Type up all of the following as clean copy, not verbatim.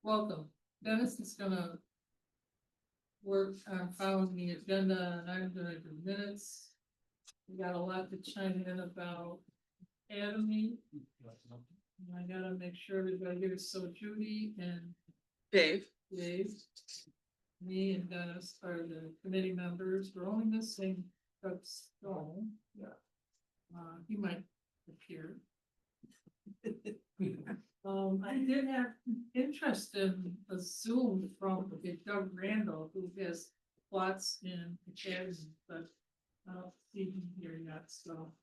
Welcome. Dennis is gonna work on following the agenda, and I'm gonna do minutes. We got a lot to chime in about Academy. And I gotta make sure everybody here, so Judy and Dave. Me and Dennis are the committee members. We're only missing Doug Stone. Yeah. He might appear. I did have interest in a Zoom from Doug Randall, who has plots in Academy, but I don't see him here yet, so.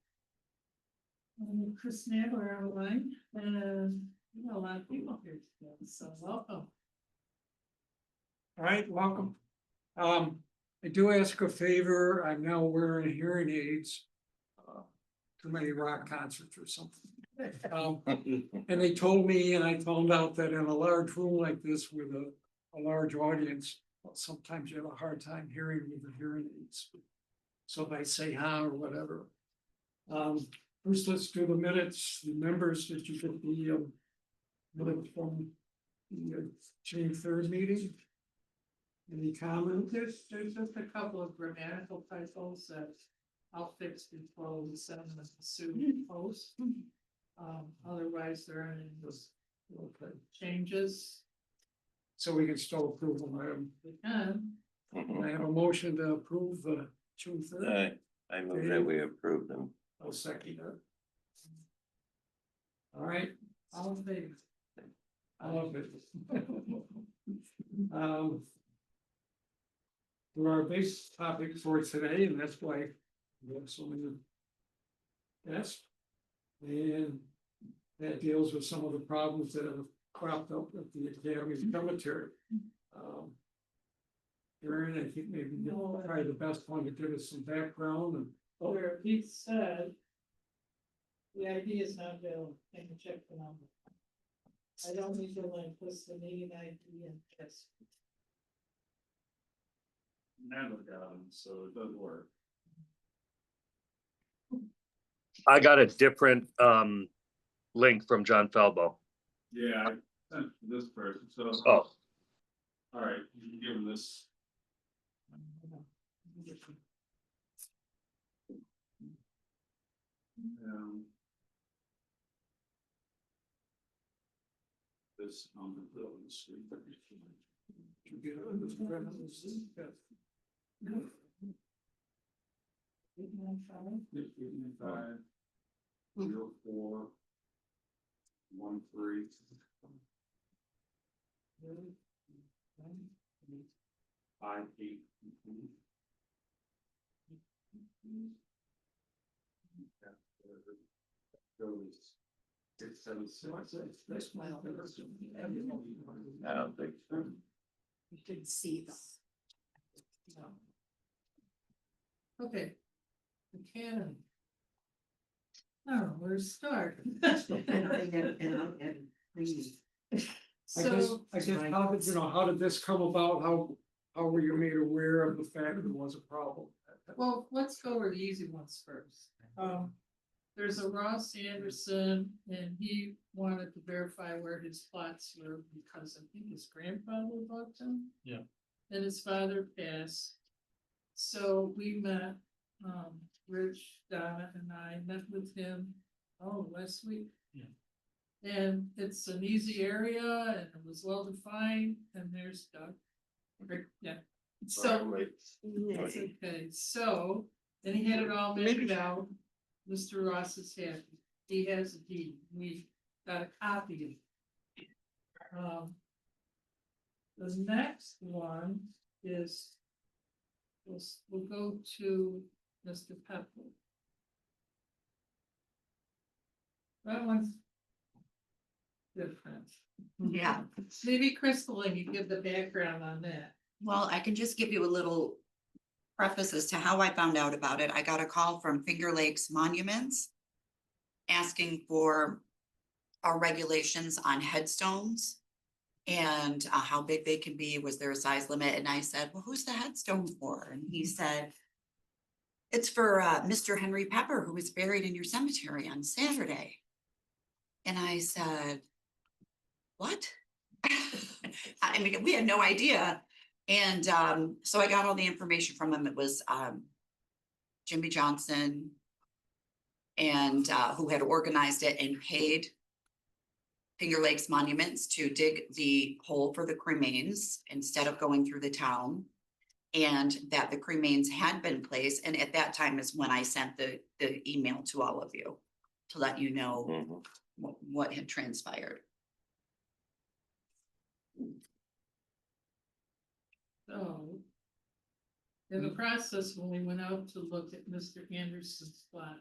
Chris Nadler online, and you know, a lot of people here today, so welcome. All right, welcome. I do ask a favor. I'm now wearing hearing aids. Too many rock concerts or something. And they told me, and I found out that in a large room like this with a large audience, sometimes you have a hard time hearing with the hearing aids. So if I say huh or whatever. First, let's do the minutes. The members, did you get the minutes from the June 3rd meeting? Any comments? There's just a couple of grammatical typos that I'll fix before we send them to Sue post. Otherwise there aren't any those changes. So we can still approve them. We can. I have a motion to approve the June 3rd. I move that we approve them. I'll second that. All right, All in favor? I love it. For our base topic for today, and that's why we have so many guests. And that deals with some of the problems that have cropped up at the Academy Cemetery. Aaron, I think maybe you're probably the best one to give us some background and. Where he said. The ID is not available, can you check the number? I don't need the link, what's the meeting ID and this? Never done, so it doesn't work. I got a different link from John Falbo. Yeah, I sent to this person, so. Oh, All right, you can give him this. This on the building street. Five, 04, 13. Five, 8. Six, 7, 6. I don't think so. You can see them. Okay. The canon. Oh, where to start? So, I guess, how did, how did this come about? How were you made aware of the fact that there was a problem? well, let's go over the easy ones first. There's a Ross Anderson, and he wanted to verify where his plots were because I think his grandfather bought them. Yeah. And his father passed. So we met, Rich, Donna and I met with him, last week. Yeah. And it's an easy area and it was well defined, and there's Doug. Yeah, so, it's okay, so, then he had it all measured out. Mr. Ross is happy, he has a deed, we got a copy of it. The next one is, we'll go to Mr. Pepper. That one's different. Yeah, Maybe Crystal, and you give the background on that. well, I can just give you a little preface as to how I found out about it. I got a call from Finger Lakes Monuments asking for our regulations on headstones and how big they can be. Was there a size limit? And I said, well, who's the headstone for? And he said, It's for Mr. Henry Pepper, who was buried in your cemetery on Saturday. And I said, what? I mean, we had no idea. And so I got all the information from him. It was Jimmy Johnson and who had organized it and paid Finger Lakes Monuments to dig the hole for the cremains instead of going through the town. And that the cremains had been placed, and at that time is when I sent the email to all of you to let you know Mhm. what had transpired. So. In the process, when we went out to look at Mr. Anderson's spot.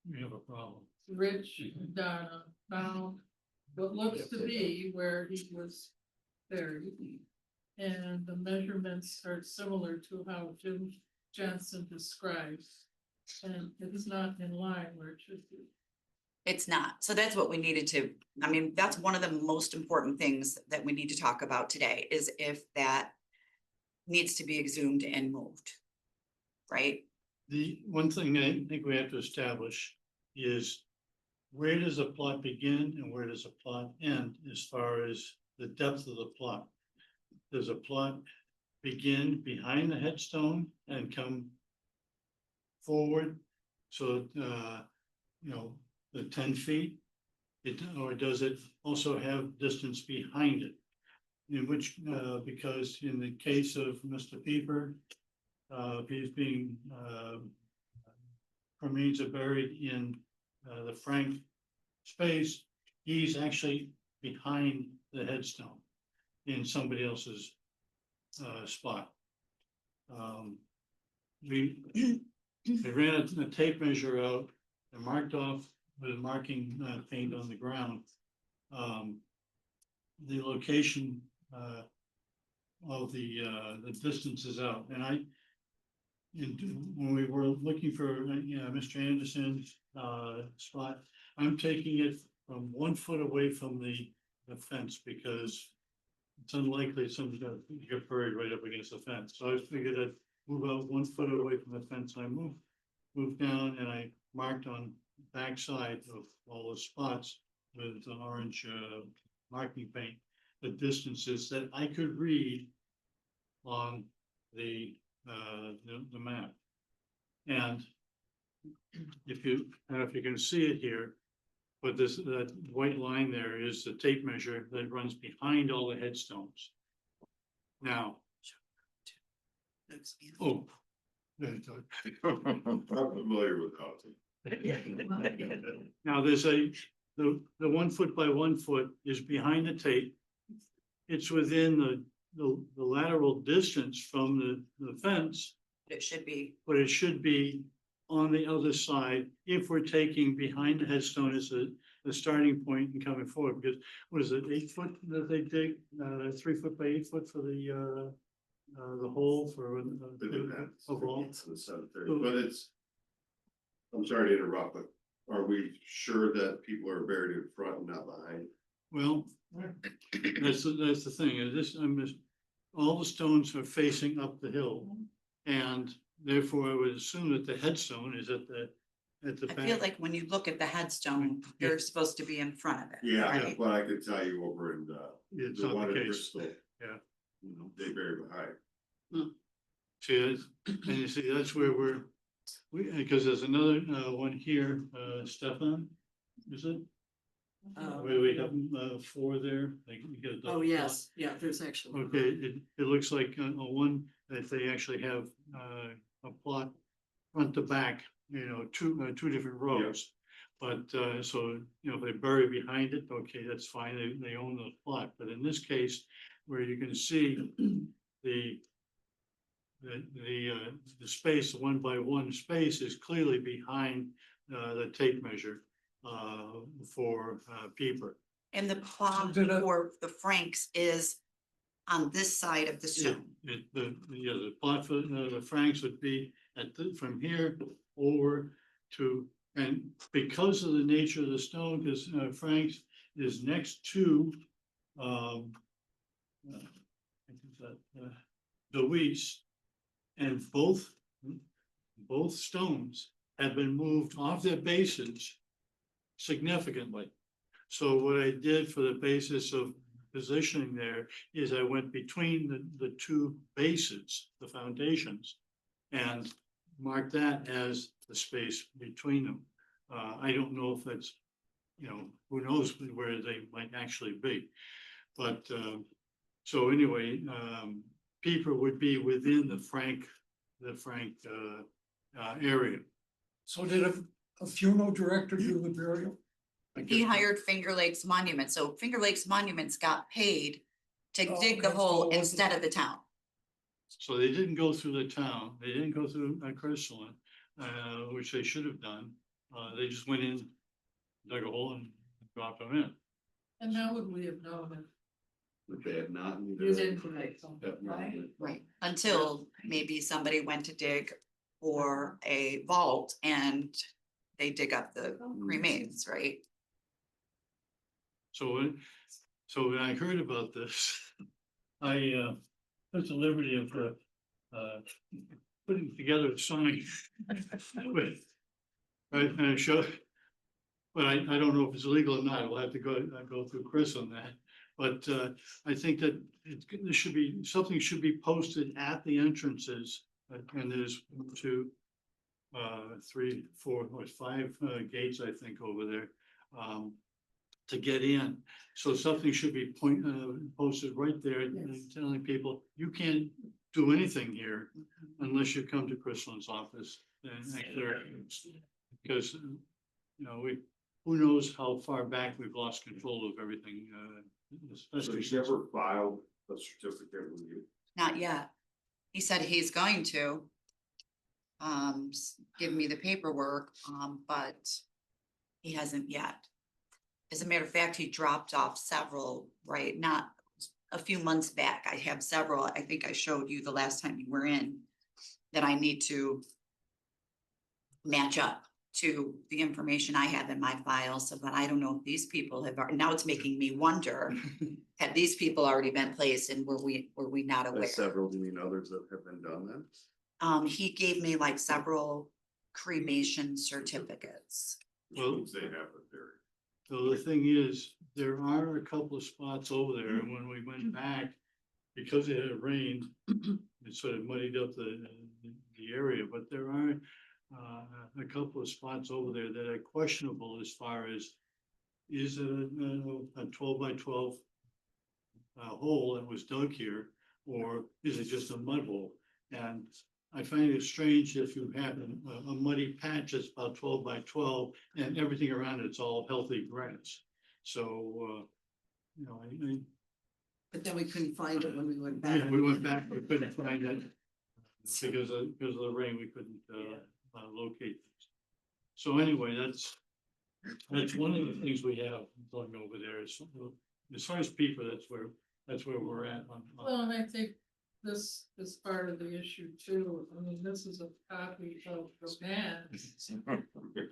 We have a problem. Rich and Donna found what looks to be where he was buried. And the measurements are similar to how Jim Johnson describes. And it's not in line where it should be. It's not. So that's what we needed to, I mean, that's one of the most important things that we need to talk about today is if that needs to be exhumed and moved. Right? The one thing I think we have to establish is where does a plot begin and where does a plot end as far as the depth of the plot? Does a plot begin behind the headstone and come forward? So, you know, the 10 feet? Or does it also have distance behind it? In which, because in the case of Mr. Pieper, he's being, remains are buried in the Frank space, he's actually behind the headstone in somebody else's spot. We ran a tape measure out and marked off with marking paint on the ground. The location of the distances out, and when we were looking for, Mr. Anderson's spot, I'm taking it from 1 foot away from the fence because it's unlikely somebody's gonna get buried right up against the fence. So I figured I'd move out 1 foot away from the fence. I moved down and I marked on the back side of all the spots with the orange marking paint, the distances that I could read on the map. And if you, I don't know if you can see it here, but that white line there is the tape measure that runs behind all the headstones. Now, oh. I'm familiar with housing. Now, there's the 1 foot by 1 foot is behind the tape. It's within the lateral distance from the fence, It should be, but it should be on the other side if we're taking behind the headstone as the starting point and coming forward, because what is it, 8 foot that they dig, 3 foot by 8 foot for the hole for a vault? But it's, I'm sorry to interrupt, but are we sure that people are buried in front and not behind? Well, that's the thing, is this, all the stones are facing up the hill. And therefore, I would assume that the headstone is at the I back. feel like when you look at the headstone, Yeah. you're supposed to be in front of it. Yeah, right? but I could tell you over in It's the not one the in case. Bristol. Yeah. You know, they bury behind. See, and you see, that's where because there's another one here, Stefan, is it? Where we have 4 there. Like, you get a double Oh, plot. yes, yeah, there's actually. Okay, it looks like one that they actually have a plot front to back, two different rows. But so, if they bury behind it, okay, that's fine, they own the plot, but in this case, where you can see the space, the 1 by 1 space is clearly behind the tape measure for Pieper. And the plot did I- for the Franks is on this side of the stone. The plot for the Franks would be from here over to, and because of the nature of the stone, because Franks is next to Deweese, and both both stones have been moved off their bases significantly. So what I did for the basis of positioning there is I went between the two bases, the foundations, and marked that as the space between them. I don't know if that's, you know, who knows where they might actually be. But, so anyway, Pieper would be within the Frank area. So did a funeral director do the burial? I He guess- hired Finger Lakes Monument, so Finger Lakes Monuments got paid to Oh, dig the okay, so hole it wasn't- instead of the town. So they didn't go through the town, they didn't go through Crestline, which they should have done. They just went in, dug a hole and dropped them in. And how would we have known if But they had not. you didn't connect something, right? Right. Until maybe somebody went to dig for a vault and they dig up the remains, right? So when I heard about this, I took the liberty of putting together a sign with, right, and I showed, but I don't know if it's legal or not. We'll have to go through Chris on that. But I think that there should be, something should be posted at the entrances, and there's 1, 2, 3, 4, or 5 gates, I think, over there. To get in, so something should be posted right there, Yes. telling people, you can't do anything here unless you come to Chrysalin's office and clear it. Because, you know, who knows how far back we've lost control of everything, So especially you since. never filed a certificate with you? Not yet. He said he's going to. Give me the paperwork, but he hasn't yet. As a matter of fact, he dropped off several, right, not a few months back. I have several, I think I showed you the last time you were in, that I need to match up to the information I have in my files, so, but I don't know if these people have, now it's making me wonder, have these people already been placed and were we not aware? By several, do you mean others that have been done then? He gave me like several cremation certificates. Which Well- means they have it there. So the thing is, there are a couple of spots over there, and when we went back, because it had rained, it sort of muddied up the area, but there are a couple of spots over there that are questionable as far as, is it a 12 by 12 hole that was dug here, or is it just a mud hole? And I find it strange if you have a muddy patch that's about 12 by 12 and everything around it's all healthy grass. So, you know, But then we couldn't find it when we went yeah, we went back, we couldn't find it because of the rain, we couldn't locate things. So anyway, that's one of the things we have going over there is, as far as people, that's where we're at on. Well, and I think this is part of the issue too. I mean, this is a copy of the ban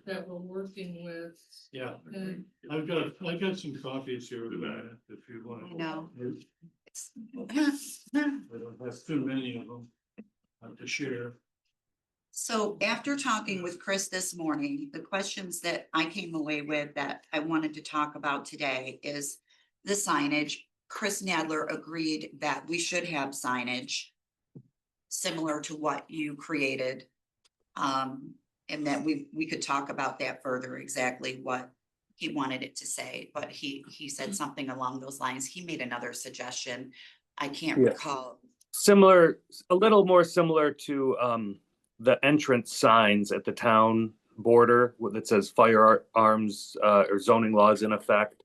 that we're working with. Yeah, And I've got some copies here if you want. I know. I don't have too many of them to share. So after talking with Chris this morning, the questions that I came away with that I wanted to talk about today is the signage. Chris Nadler agreed that we should have signage similar to what you created. And that we could talk about that further, exactly what he wanted it to say, but he said something along those lines. He made another suggestion. I can't Yeah. recall. Similar, a little more similar to the entrance signs at the town border that says firearms or zoning laws in effect.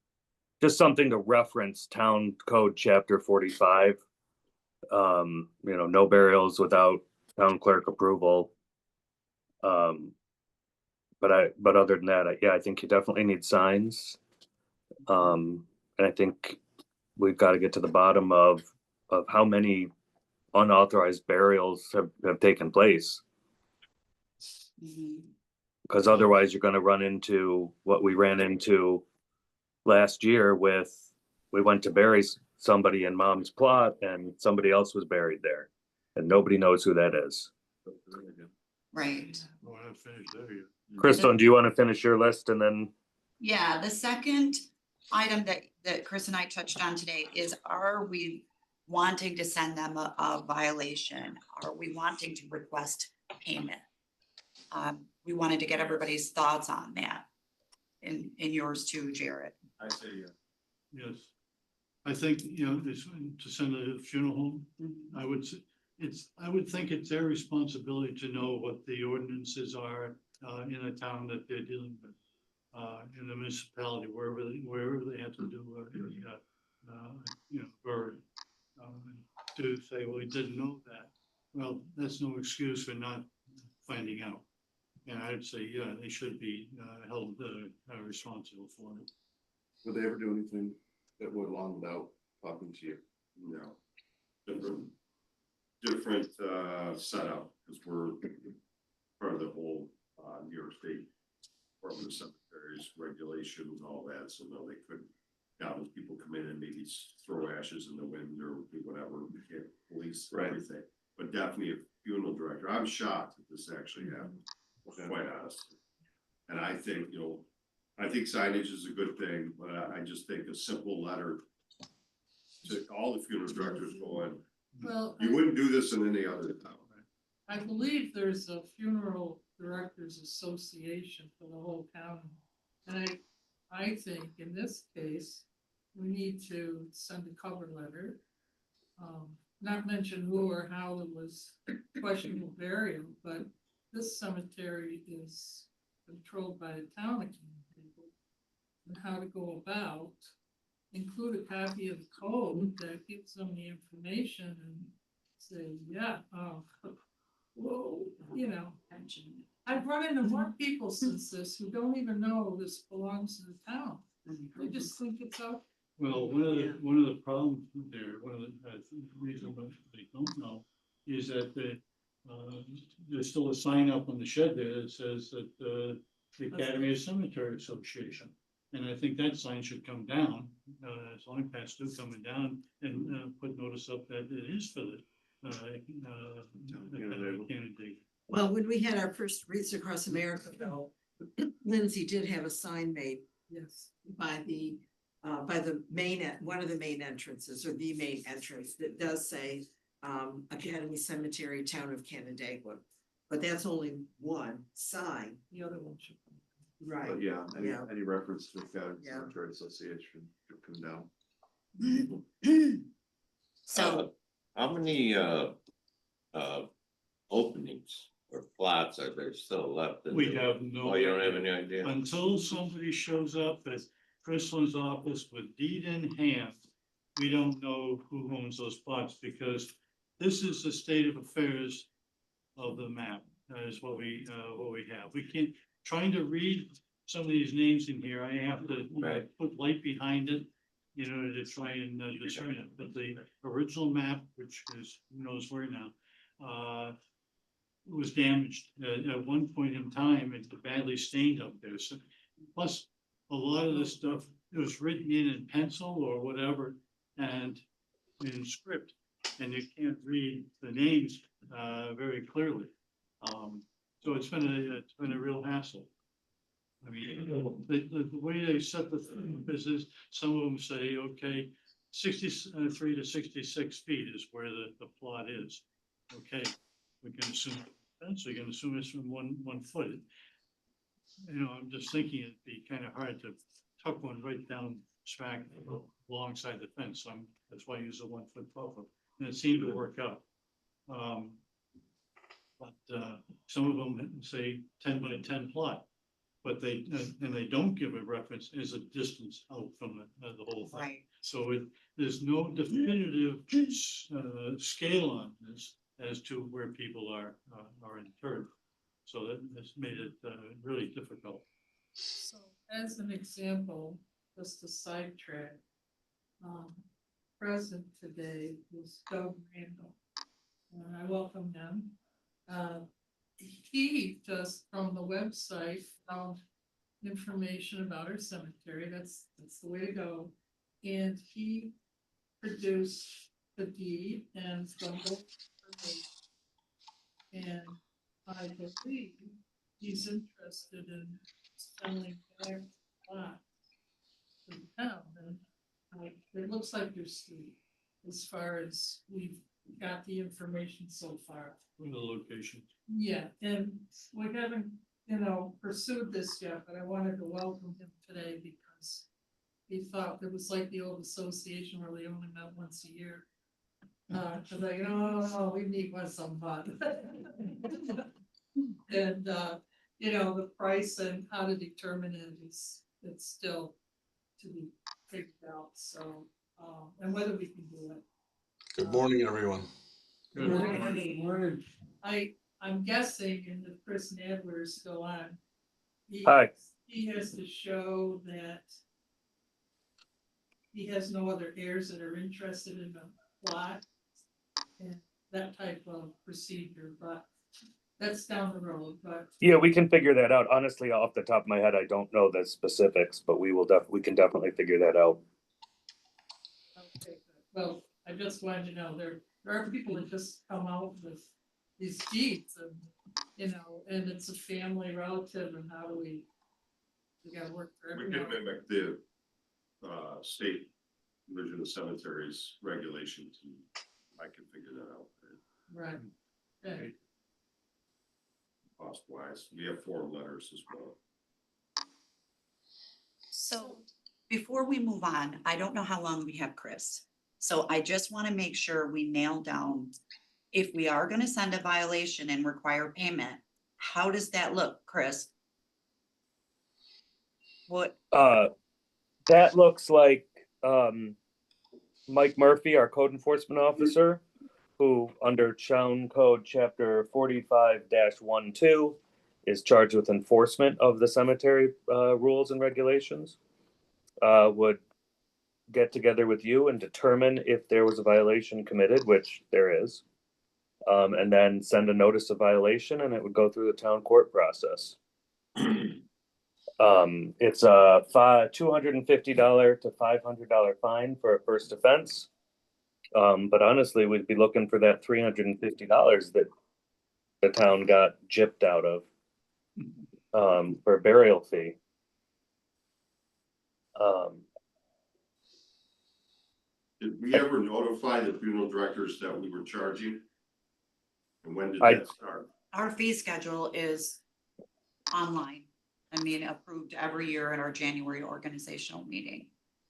Just something to reference town code chapter 45. You know, no burials without town clerk approval. But other than that, yeah, I think you definitely need signs. And I think we've got to get to the bottom of how many unauthorized burials have taken place. Mhm. Because otherwise you're gonna run into what we ran into last year with, we went to bury somebody in mom's plot and somebody else was buried there. And nobody knows who that is. Right. Oh, I haven't finished there yet. Crystal, do you want to finish your list and then? Yeah, the second item that Chris and I touched on today is, are we wanting to send them a violation? Are we wanting to request payment? We wanted to get everybody's thoughts on that. And yours too, Jared. I say, yeah. Yes. I think, you know, this, to send a funeral home, I would, I would think it's their responsibility to know what the ordinances are, in a town that they're dealing with. In the municipality, wherever they have to do, you know, or, to say, well, we didn't know that. Well, that's no excuse for not finding out. And I'd say, yeah, they should be, held, responsible for it. Would they ever do anything that went along without talking to you? No. Different setup, because we're part of the whole New York State Department of Cemeteries regulations, all that, so no, they couldn't. Now, those people come in and maybe throw ashes in the wind or do whatever, we can't police Right. everything. But definitely a funeral director, I'm shocked that this actually happened, quite honestly. And I think, you know, I think signage is a good thing, but I just think a simple letter to all the funeral directors going, Well, you wouldn't do this in any other town. I believe there's a funeral directors association for the whole county. And I think in this case, we need to send a cover letter. Not mention who or how it was questionable burial, but this cemetery is controlled by the town of Canandaigua. And how to go about, include a copy of the code that gives them the information and say, yeah, whoa, you know. I've run into more people since this who don't even know this belongs to the town. They just think it's out. Well, one of the problems there, one of the reasons why they don't know is that there's still a sign up on the shed there that says that the Academy of Cemetery Association. And I think that sign should come down, as long as do coming down and put notice up that it is for the Canandaigua. Well, when we had our first Wreaths Across America, though, Lindsay did have a sign made Yes. by the main, one of the main entrances, or the main entrance, that does say Academy Cemetery, Town of Canandaigua. But that's only one sign. The other one should. Right. But yeah, Yeah. any reference to the Academy Yeah. Cemetery Association should come down. So, How many, openings or plots are there still left? in We the- have no. Oh, you don't have any idea? Until somebody shows up at Chrysalin's office with deed in hand, we don't know who owns those plots, because this is the state of affairs of the map, is what we have. We can't, trying to read some of these names in here, I have to, you know, Right. put light behind it in order to try and discern it, but the original map, which is, who knows where now, was damaged at one point in time and badly stained up there. So, plus, a lot of this stuff, it was written in pencil or whatever and in script, and you can't read the names very clearly. So it's been a real hassle. I mean, the way they set the business, some of them say, okay, 63 to 66 feet is where the plot is. Okay, we can assume, so you can assume it's from one foot. You know, I'm just thinking it'd be kind of hard to tuck one right down smack alongside the fence. So that's why I use a 1 foot buffer, and it seemed to work out. But some of them say 10 by 10 plot, but they don't give a reference as a distance out from the whole thing. right, So there's no definitive scale on this as to where people are interred. So that has made it really difficult. So as an example, just a sidetrack. Present today was Doug Randall. And I welcome him. He just from the website found information about our cemetery. That's the way to go. And he produced the deed and some information. And I believe he's interested in selling their lot to the town, and it looks like there's three, as far as we've got the information so far. In the location. Yeah, and we haven't, pursued this yet, but I wanted to welcome him today because he thought it was like the old association where they only met once a year. Cause like, no, we meet once a month. And, the price and how to determine it is, it's still to be figured out, so, and whether we can do it. Good morning, everyone. Good morning. I'm guessing, and if Chris Nadler is still on. Hi. He has to show that. He has no other heirs that are interested in the plot. And that type of procedure, but that's down the road, but. Yeah, we can figure that out. Honestly, off the top of my head, I don't know the specifics, but we can definitely figure that out. Okay, good. Well, I just wanted to know, there are people that just come out with these deeds and, and it's a family relative and how do we gotta work for We can everyone. mimic the, state Division of Cemeteries regulations, and I can figure that out. Right. Okay. Cost wise, we have form letters as well. So before we move on, I don't know how long we have, Chris. So I just want to make sure we nail down, if we are going to send a violation and require payment, how does that look, Chris? What, That looks like, Mike Murphy, our code enforcement officer, who under Town Code Chapter 45-12 is charged with enforcement of the cemetery, rules and regulations, would get together with you and determine if there was a violation committed, which there is. And then send a notice of violation and it would go through the town court process. It's a $250 to $500 fine for a first offense. But honestly, we'd be looking for that $350 that the town got gypped out of, for a burial fee. Did we ever notify the funeral directors that we were charging? And when did I- that start? our fee schedule is online. I mean, approved every year at our January organizational meeting.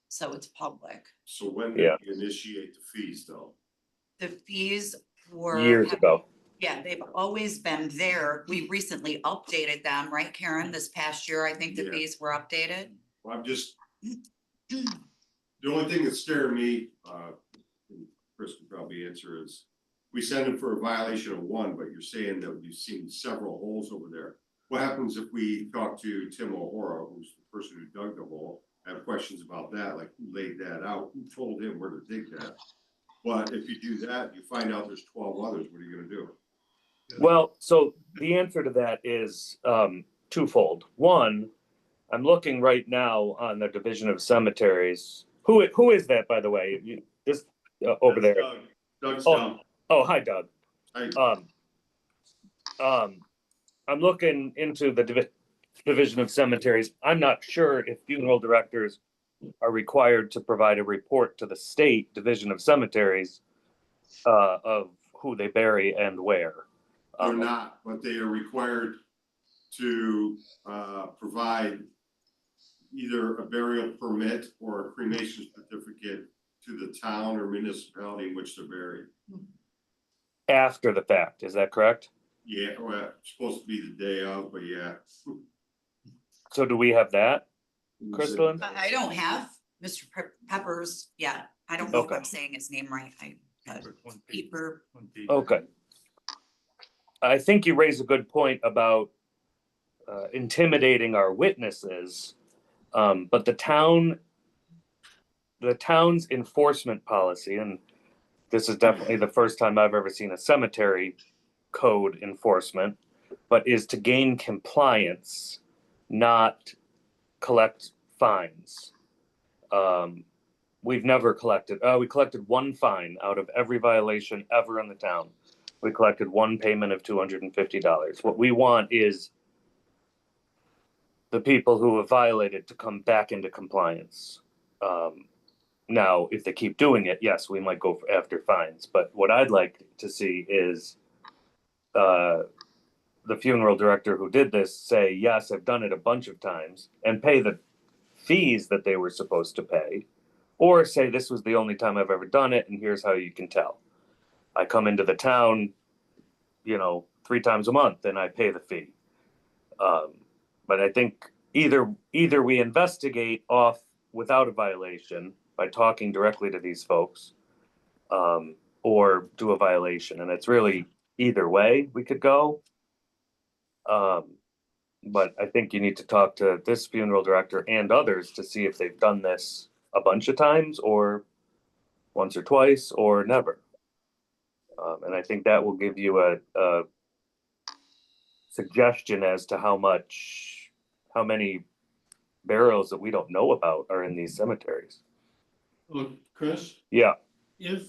So it's public. So when Yeah. did we initiate the fees though? The fees were. Years ago. Yeah, they've always been there. We recently updated them, right, Karen? This past year, I think the Yeah. fees were updated. Well, I'm just, the only thing that's scaring me, and Chris can probably answer is, we send them for a violation of one, but you're saying that you've seen several holes over there. What happens if we talk to Tim O'Hara, who's the person who dug the hole, have questions about that, like who laid that out, who told him where to dig that? But if you do that, you find out there's 12 others, what are you gonna do? Well, so the answer to that is twofold. One, I'm looking right now on the Division of Cemeteries. Who is that, by the way? This over That's there. Doug's Oh. down. Oh, hi, Doug. I, I'm looking into the Division of Cemeteries. I'm not sure if funeral directors are required to provide a report to the state Division of Cemeteries of who they bury and where. they're not, but they are required to provide either a burial permit or a cremation certificate to the town or municipality in which they're buried. After the fact, is that correct? Yeah, well, it's supposed to be the day of, but yeah. So do we have that, Crystalline? I don't have Mr. Peppers yet. I don't know if Okay. I'm saying his name right. Peeper. Okay. I think you raise a good point about intimidating our witnesses. But the town's enforcement policy, and this is definitely the first time I've ever seen a cemetery code enforcement, but is to gain compliance, not collect fines. We've never collected, we collected one fine out of every violation ever in the town. We collected one payment of $250. What we want is the people who have violated to come back into compliance. Now, if they keep doing it, yes, we might go after fines, but what I'd like to see is the funeral director who did this say, yes, I've done it a bunch of times, and pay the fees that they were supposed to pay, or say this was the only time I've ever done it, and here's how you can tell. I come into the town, 3 times a month, and I pay the fee. But I think either we investigate off without a violation by talking directly to these folks, or do a violation, and it's really either way we could go. But I think you need to talk to this funeral director and others to see if they've done this a bunch of times or once or twice or never. And I think that will give you a suggestion as to how many burials that we don't know about are in these cemeteries. Look, Chris, Yeah, if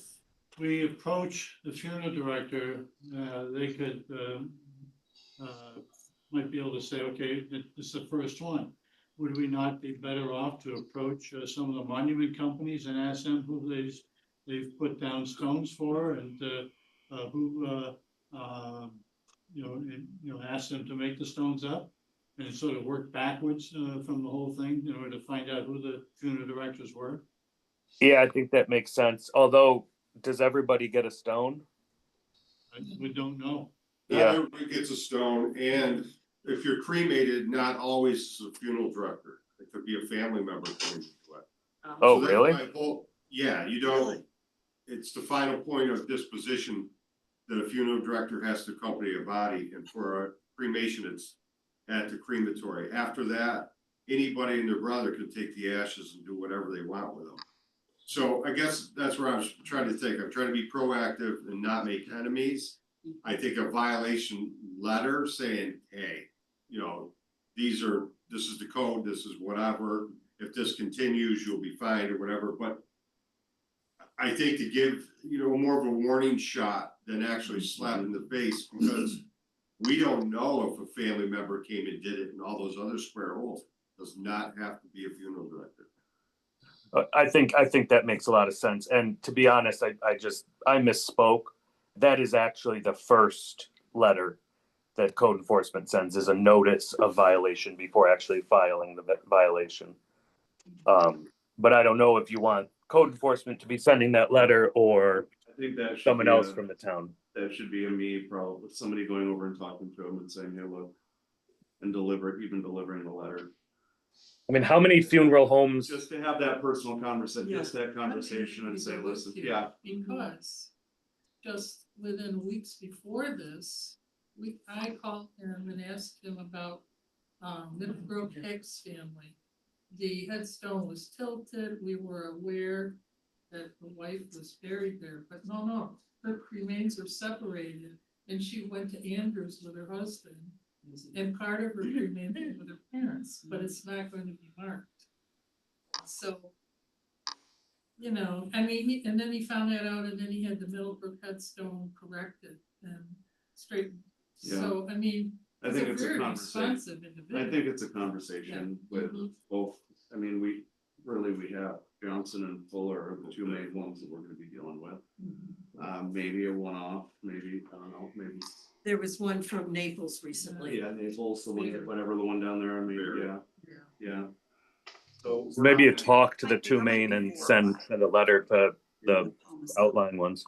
we approach the funeral director, they could, might be able to say, okay, this is the first one. Would we not be better off to approach some of the monument companies and ask them who they've put down stones for, and who ask them to make the stones up, and sort of work backwards from the whole thing in order to find out who the funeral directors were? I think that makes sense. Although, does everybody get a stone? We don't know. Not Yeah. everybody gets a stone, and if you're cremated, not always is a funeral director. It could be a family member coming to it. Oh, So that's really? why yeah, you don't, it's the final point of disposition that a funeral director has to accompany a body, and for a cremation, it's at the crematory. After that, anybody and their brother can take the ashes and do whatever they want with them. So I guess that's where I was trying to think. I'm trying to be proactive and not make enemies. I think a violation letter saying, hey, this is the code, this is whatever. If this continues, you'll be fined or whatever, but I think to give, more of a warning shot than actually slap in the face, because we don't know if a family member came and did it in all those other square holes. Does not have to be a funeral director. I think that makes a lot of sense. And to be honest, I misspoke. That is actually the first letter that code enforcement sends, is a notice of violation before actually filing the violation. But I don't know if you want code enforcement to be sending that letter or I think that should someone be else from the town. that should be me, probably somebody going over and talking to them and saying, hey, look, and delivering the letter. I mean, how many funeral homes? Just to have that personal conversation, Yeah. just that conversation and say, listen, yeah. Because just within weeks before this, I called him and asked him about Middlebrook Hicks family. The headstone was tilted. We were aware that the wife was buried there, but no, her remains were separated, and she went to Andrews with her husband. And part of her remains with her parents, but it's not going to be marked. So, and then he found that out, and then he had the Middlebrook headstone corrected and straightened. So, I he's think a it's a very conversation. responsive individual. I think it's a conversation with Mhm. both. I mean, we have Johnson and Fuller are the two main ones that we're gonna be dealing with. Maybe a one-off, maybe, I don't know, maybe. There was one from Naples recently. Yeah, Naples, the one, whatever, the one down there, I mean, yeah. So. we're Maybe not a gonna- talk to the Might be- two there might main be and 4 or send 5. a letter to the Homicide. outline ones.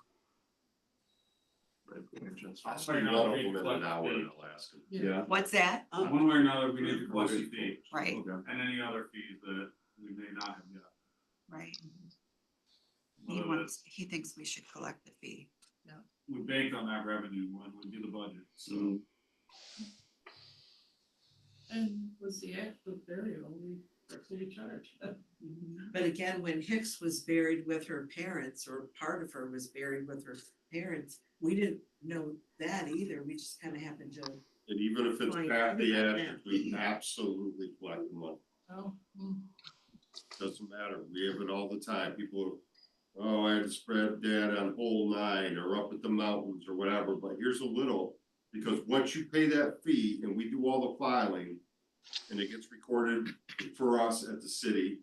I'll spend one of them in an hour in Alaska. Yeah. What's that? One way or another, we need to collect the fee, Right, Okay. and any other fees that we may not have yet. right. Whether He thinks we should collect the fee. we bank on that revenue when we do the budget, so. Mm. And was the act of burial, we charged. But again, when Hicks was buried with her parents, or part of her was buried with her parents, we didn't know that either. We just kind of happened to. And even if it's Fine. past the ashes, we absolutely collect the money. Oh, Doesn't matter. We have it all the time. People oh, I had to spread that on hole 9 or up at the mountains or whatever, but here's a little. Because once you pay that fee and we do all the filing and it gets recorded for us at the city,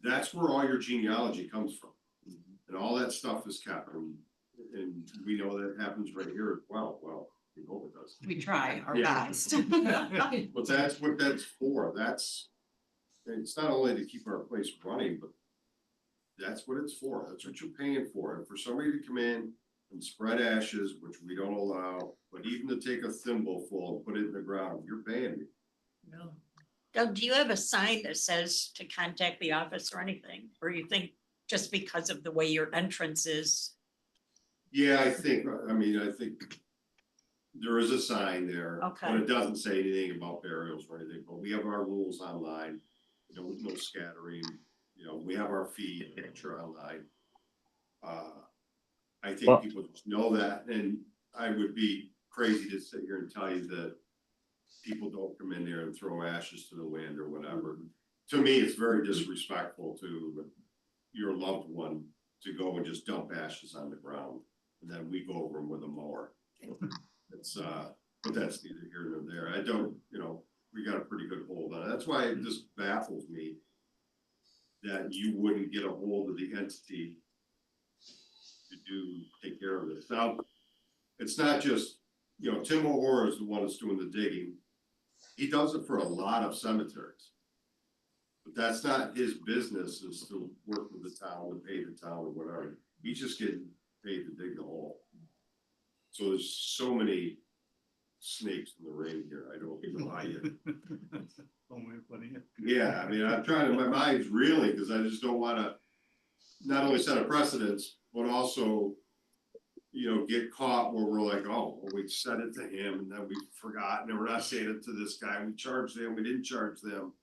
that's where all your genealogy comes from. And all that stuff is kept, and we know that happens right here as well. Well, we hope it does. We try our Yeah. best. But that's what that's for. It's not only to keep our place running, but that's what it's for. That's what you're paying for. And for somebody to come in and spread ashes, which we don't allow, but even to take a thimble full and put it in the ground, you're paying me. No. Doug, do you have a sign that says to contact the office or anything? Or you think just because of the way your entrance is? Yeah, I think there is a sign there. Okay. But it doesn't say anything about burials or anything, but we have our rules online, with no scattering, we have our fee picture online. I think Well- people just know that, and I would be crazy to sit here and tell you that people don't come in there and throw ashes to the wind or whatever. To me, it's very disrespectful to your loved one to go and just dump ashes on the ground, and then we go over them with a mower. It's, but that's neither here nor there. I don't, we got a pretty good hold on it. That's why it just baffles me that you wouldn't get a hold of the entity to take care of this. Now, it's not just, Tim O'Hora is the one that's doing the digging. He does it for a lot of cemeteries. But that's not his business, is to work with the town, to pay the town or whatever. He's just getting paid to dig the hole. So there's so many snakes in the ring here. I don't know how you. One way of putting it. Yeah, I mean, I'm trying to, my mind's reeling, because I just don't wanna not only set a precedence, but also, get caught where we're like, oh, well, we said it to him and then we forgot, and we're not saying it to this guy. We charged them, we didn't charge them.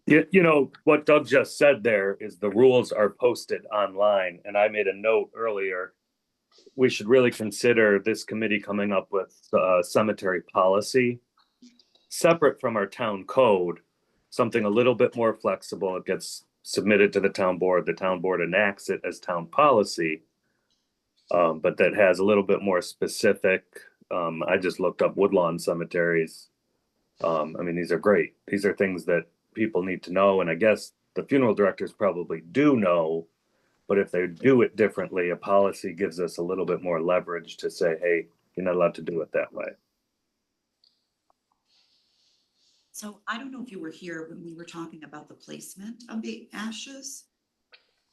Yeah, what Doug just said there is the rules are posted online, and I made a note earlier. We should really consider this committee coming up with cemetery policy, separate from our town code, something a little bit more flexible. It gets submitted to the town board enacts it as town policy. But that has a little bit more specific, I just looked up Woodlawn cemeteries. These are great. These are things that people need to know, and I guess the funeral directors probably do know, but if they do it differently, a policy gives us a little bit more leverage to say, hey, you're not allowed to do it that way. So I don't know if you were here when we were talking about the placement of the ashes.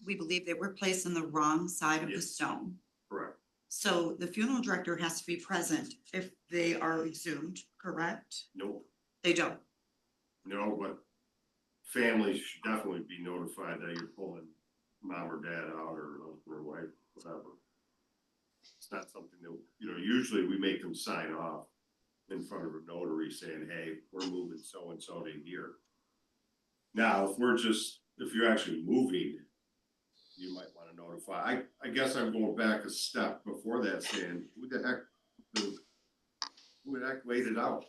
We believe they were placed on the wrong side of the Yes. stone. Correct. So the funeral director has to be present if they are exhumed, correct? Nope, They don't. no, but families should definitely be notified that you're pulling mom or dad out, or husband or wife, whatever. It's not something that, usually we make them sign off in front of a notary saying, hey, we're moving so-and-so to here. Now, if you're actually moving, you might want to notify. I guess I'm going back a step before that, saying, who the heck laid it out?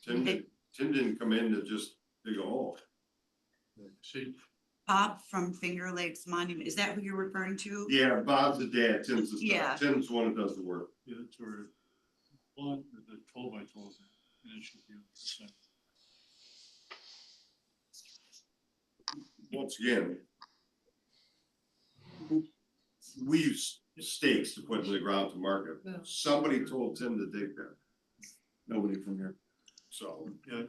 Tim didn't come in to just dig a hole. See, Bob from Finger Lakes Monument, is that who you're referring to? Yeah, Bob's the dad, Tim's the Yeah. son. Tim's the one that does the work. yeah, it's where, one, the 12x12, and it should be on the side. Once again, we use stakes to put in the ground to market. Yeah. Somebody told Tim to dig that, Nobody from here. so. Yeah.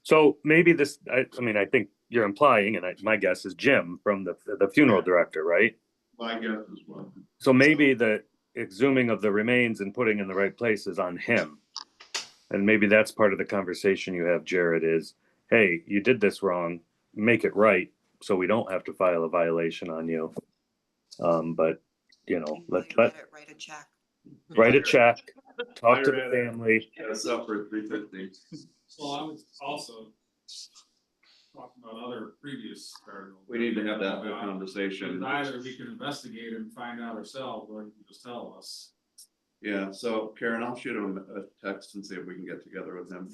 So maybe this, I think you're implying, and my guess is Jim from the funeral director, right? My guess as well. So maybe the exhuming of the remains and putting in the right place is on him. And maybe that's part of the conversation you have, Jared, is, hey, you did this wrong, make it right, so we don't have to file a violation on you. But, Write a check. write a check, talk to the family. Get us up for 350. Well, I was also talking about other previous burials. We need to have that whole conversation. Either we can investigate and find out ourselves, or you can just tell us. Yeah, so Karen, I'll shoot him a text and see if we can get together with him.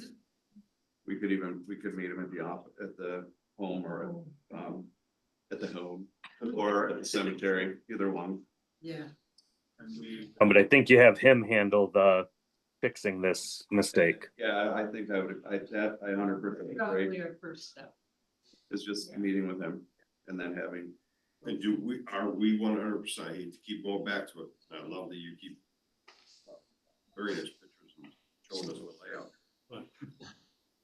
We could meet him at the at the home or at the home. or at the cemetery, either one. Yeah. And we, But I think you have him handle the fixing this mistake. Yeah, I think I would, I 100% agree. Probably our first step. It's just meeting with him and then having, And are we 100%, I hate to keep going back to it, I love that you keep very nice pictures and showing us what layout.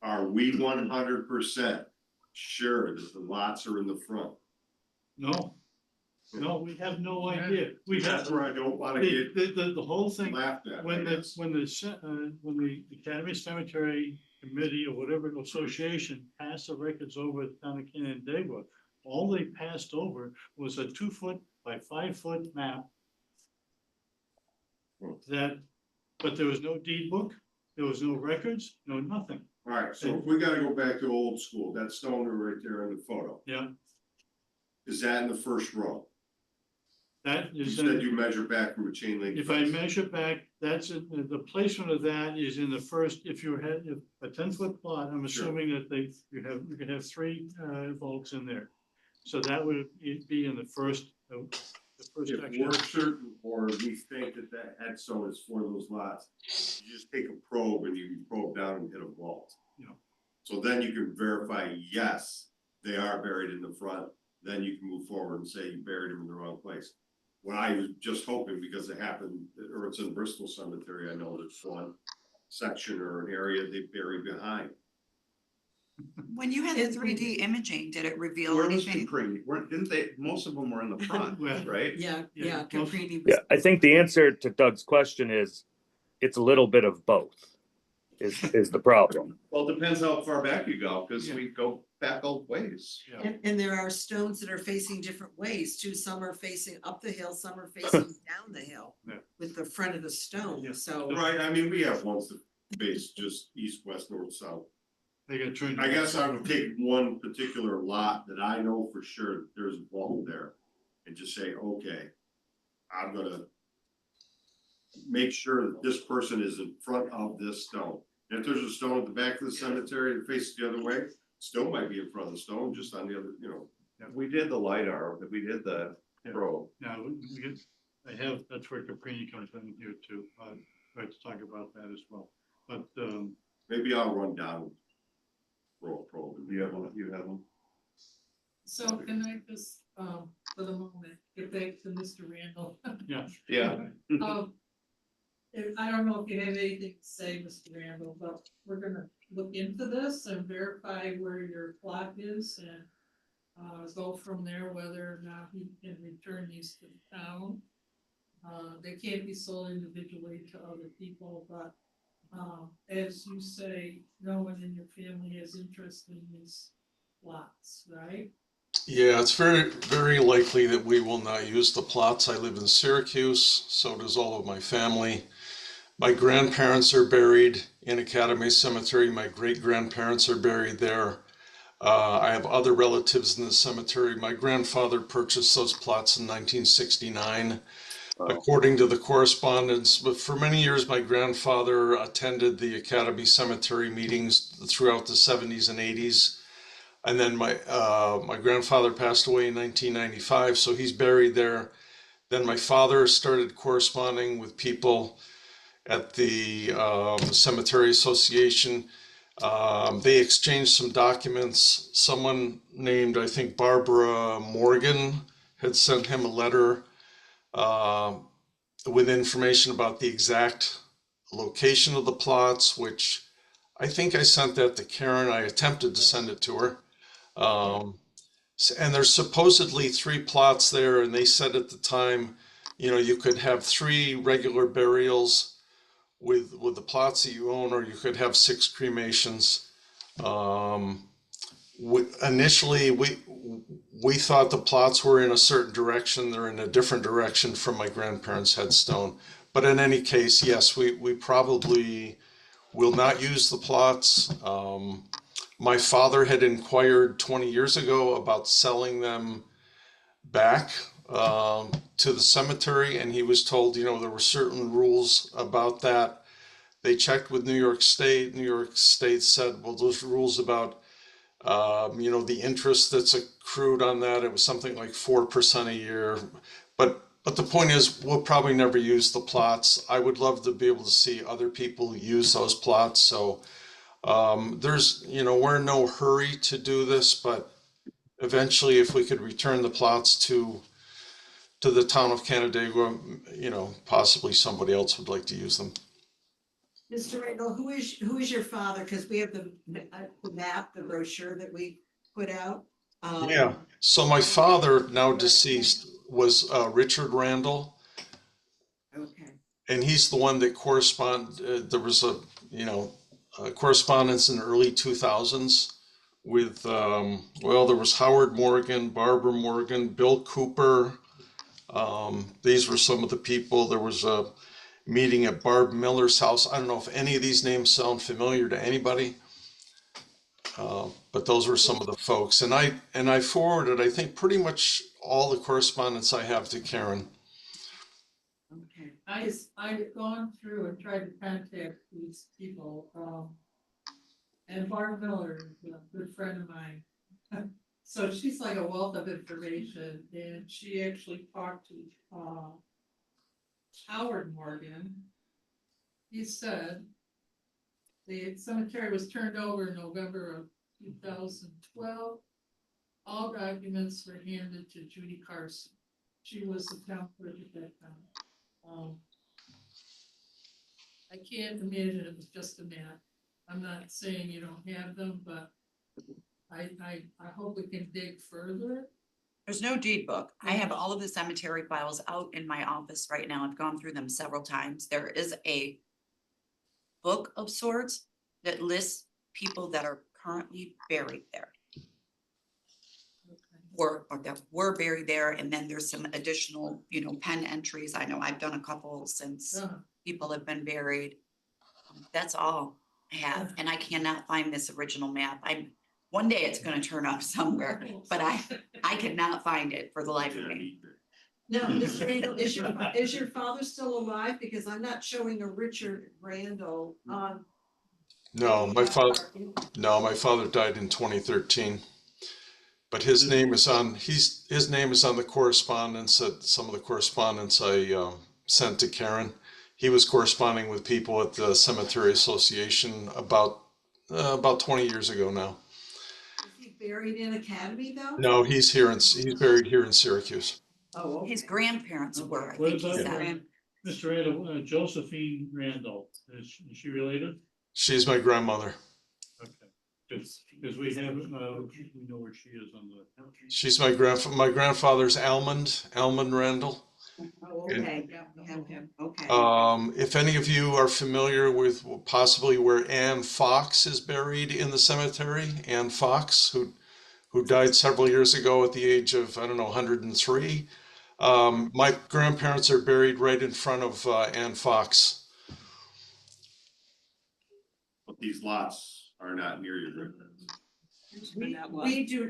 Are we 100% sure that the lots are in the front? No. No, we have no idea. We That's have, where I don't wanna the, get the whole thing, laughed at. when I the, guess. when the Academy Cemetery Committee or whatever association passed the records over to town of Canandaigua, all they passed over was a 2-foot by 5-foot map. That, but there was no deed book, there was no records, no nothing. Alright, so if we gotta go back to old school, that stone right there in the photo, Yeah, is that in the first row? that You is, said you measure back from a chain link. if I fence. measure back, that's, the placement of that is in the first, if you had a 10-foot plot, I'm Sure. assuming that you could have 3 vaults in there. So that would be in the first If section. we're certain, or we think that that headstone is for those lots, you just take a probe and you can probe down and hit a vault. Yeah. So then you can verify, yes, they are buried in the front, then you can move forward and say you buried them in the wrong place. What I was just hoping, because it happened, or it's in Bristol Cemetery, I know there's one section or an area they bury behind. When you had the 3D imaging, did it reveal where was anything? Capri? Didn't they, most of them were in the front, Well, right? Yeah, Yeah, yeah, most- Caprini. Yeah, I think the answer to Doug's question is, it's a little bit of both, is the problem. Well, it depends how far back you go, because Yeah. we go back old ways. Yeah. And there are stones that are facing different ways too. Some are facing up the hill, some are facing down the hill. Yeah. With the front of the stone, Yeah. so. Right, I mean, we have ones that face just east, west, north, south. They got turned. I guess I would take one particular lot that I know for sure that there's a vault there and just say, okay, I'm gonna make sure that this person is in front of this stone. And if there's a stone at the back of the cemetery that faces the other way, still might be in front of the stone, just on the other, you know. We did the LiDAR, we did the Yeah. probe. Now, I have, that's where Caprini comes in here too. I'd like to talk about that as well. But, Maybe I'll run down. Roll probe. You have one, you have one? So can I just, for the moment, get back to Mr. Randall? yeah, Yeah. I don't know if you have anything to say, Mr. Randall, but we're gonna look into this and verify where your plot is and go from there, whether or not he can return these to the town. They can't be sold individually to other people, but as you say, no one in your family has interest in these lots, right? Yeah, it's very, very likely that we will not use the plots. I live in Syracuse, so does all of my family. My grandparents are buried in Academy Cemetery. My great-grandparents are buried there. I have other relatives in the cemetery. My grandfather purchased those plots in 1969, according to the correspondence. But for many years, my grandfather attended the Academy Cemetery meetings throughout the 70s and 80s. And then my grandfather passed away in 1995, so he's buried there. Then my father started corresponding with people at the Cemetery Association. They exchanged some documents. Someone named, I think, Barbara Morgan had sent him a letter with information about the exact location of the plots, which I think I sent that to Karen. I attempted to send it to her. And there's supposedly 3 plots there, and they said at the time, you know, you could have 3 regular burials with the plots that you own, or you could have 6 cremations. Initially, we thought the plots were in a certain direction. They're in a different direction from my grandparents' headstone. But in any case, yes, we probably will not use the plots. My father had inquired 20 years ago about selling them back to the cemetery, and he was told, you know, there were certain rules about that. They checked with New York State. New York State said, well, those rules about You know, the interest that's accrued on that, it was something like 4% a year. But the point is, we'll probably never use the plots. I would love to be able to see other people use those plots. So there's, you know, we're in no hurry to do this, but eventually if we could return the plots to the town of Canandaigua, you know, possibly somebody else would like to use them. Mr. Randall, who is your father? Because we have the map, the brochure that we put out. Yeah, so my father, now deceased, was Richard Randall, Okay. and he's the one that there was a, you know, correspondence in the early 2000s with, well, there was Howard Morgan, Barbara Morgan, Bill Cooper. These were some of the people. There was a meeting at Barb Miller's house. I don't know if any of these names sound familiar to anybody. But those were some of the folks, and I forwarded, I think, pretty much all the correspondence I have to Karen. Okay. I've gone through and tried to contact these people, and Barb Miller is a good friend of mine. So she's like a wealth of information, and she actually talked to, Howard Morgan. He said the cemetery was turned over in November of 2012. All documents were handed to Judy Carson. She was the town clerk at that time. I can't imagine it was just a map. I'm not saying you don't have them, but I hope we can dig further. There's no deed book. I have all of the cemetery files out in my office right now. I've gone through them several times. There is a book of sorts that lists people that are currently buried there. Or that were buried there, and then there's some additional, you know, pen entries. I know I've done a couple since people have been buried. That's all I have, and I cannot find this original map. One day it's gonna turn up somewhere, but I cannot find it for the life of me. Now, Mr. Randall, is your father still alive? Because I'm not showing a Richard Randall on. No, my father died in 2013. But his name is on the correspondence, some of the correspondence I sent to Karen. He was corresponding with people at the Cemetery Association about 20 years ago now. Is he buried in Academy though? No, he's buried here in Syracuse. Oh, okay. His grandparents were, I What think he about said. Mr. Randall, Josephine Randall, is she related? She's my grandmother. Okay, because we have, we know where she is on the. She's my grandfather's Almond Randall. Oh, okay, yeah, we have him, okay. If any of you are familiar with possibly where Anne Fox is buried in the cemetery, Anne Fox, who died several years ago at the age of, I don't know, 103. My grandparents are buried right in front of Anne Fox. But these lots are not near your grandparents.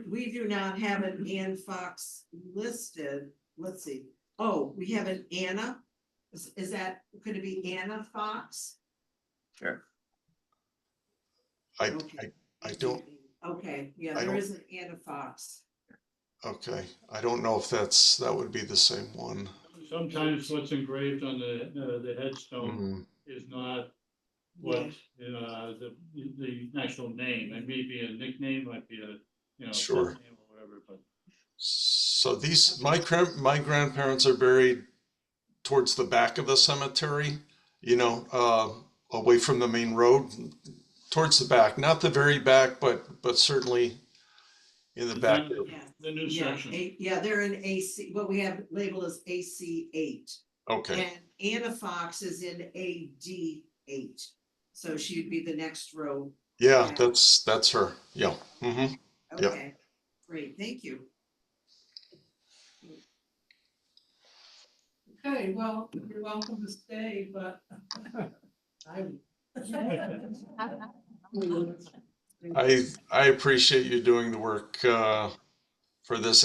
We do not have an Ann Fox listed, let's see, oh, we have an Anna, is that, could it be Anna Fox? Sure. I Okay. don't, Okay, yeah, I there don't- is an Anna Fox. okay, I don't know if that would be the same one. Sometimes what's engraved on the headstone Mhm. is not what, the actual name. It may be a nickname, might be a, you know. Sure. pet name or whatever, but. So my grandparents are buried towards the back of the cemetery, you know, away from the main road, towards the back, not the very back, but certainly in the back. Yeah. The new Yeah, section. yeah, they're in AC, what we have labeled as AC 8. Okay, And Anna Fox is in AD 8. So she'd be the next row. yeah, that's her, yeah. Mm-hmm. Yep. Okay, great, thank you. Okay, well, you're welcome to stay, but I appreciate you doing the work for this.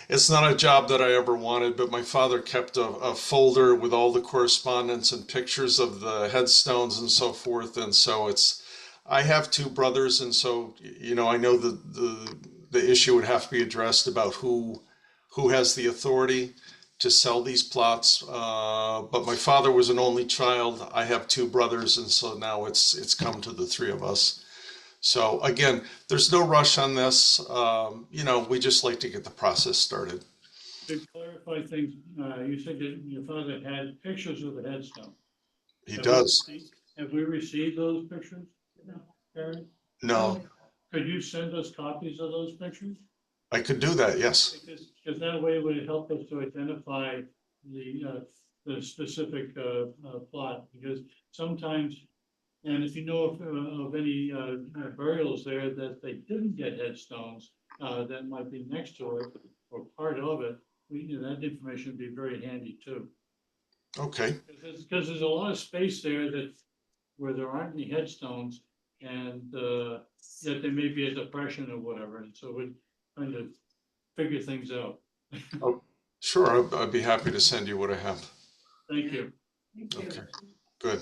It's not a job that I ever wanted, but my father kept a folder with all the correspondence and pictures of the headstones and so forth, and so I have two brothers, and so, I know the issue would have to be addressed about who has the authority to sell these plots. But my father was an only child. I have two brothers, and so now it's come to the three of us. So again, there's no rush on this. We just like to get the process started. To clarify things, you said that your father had pictures of the headstone. He Have we does. Have we received those pictures? Karen? No, Could you send us copies of those pictures? I could do that, yes. Because that way it would help us to identify the specific plot, because sometimes, and if you know of any burials there that they didn't get headstones, that might be next to it or part of it, that information would be very handy too. Okay, Because there's a lot of space there where there aren't any headstones, and that there may be a depression or whatever, and so we're trying to figure things out. sure, I'd be happy to send you what I have. Thank you. Okay, good.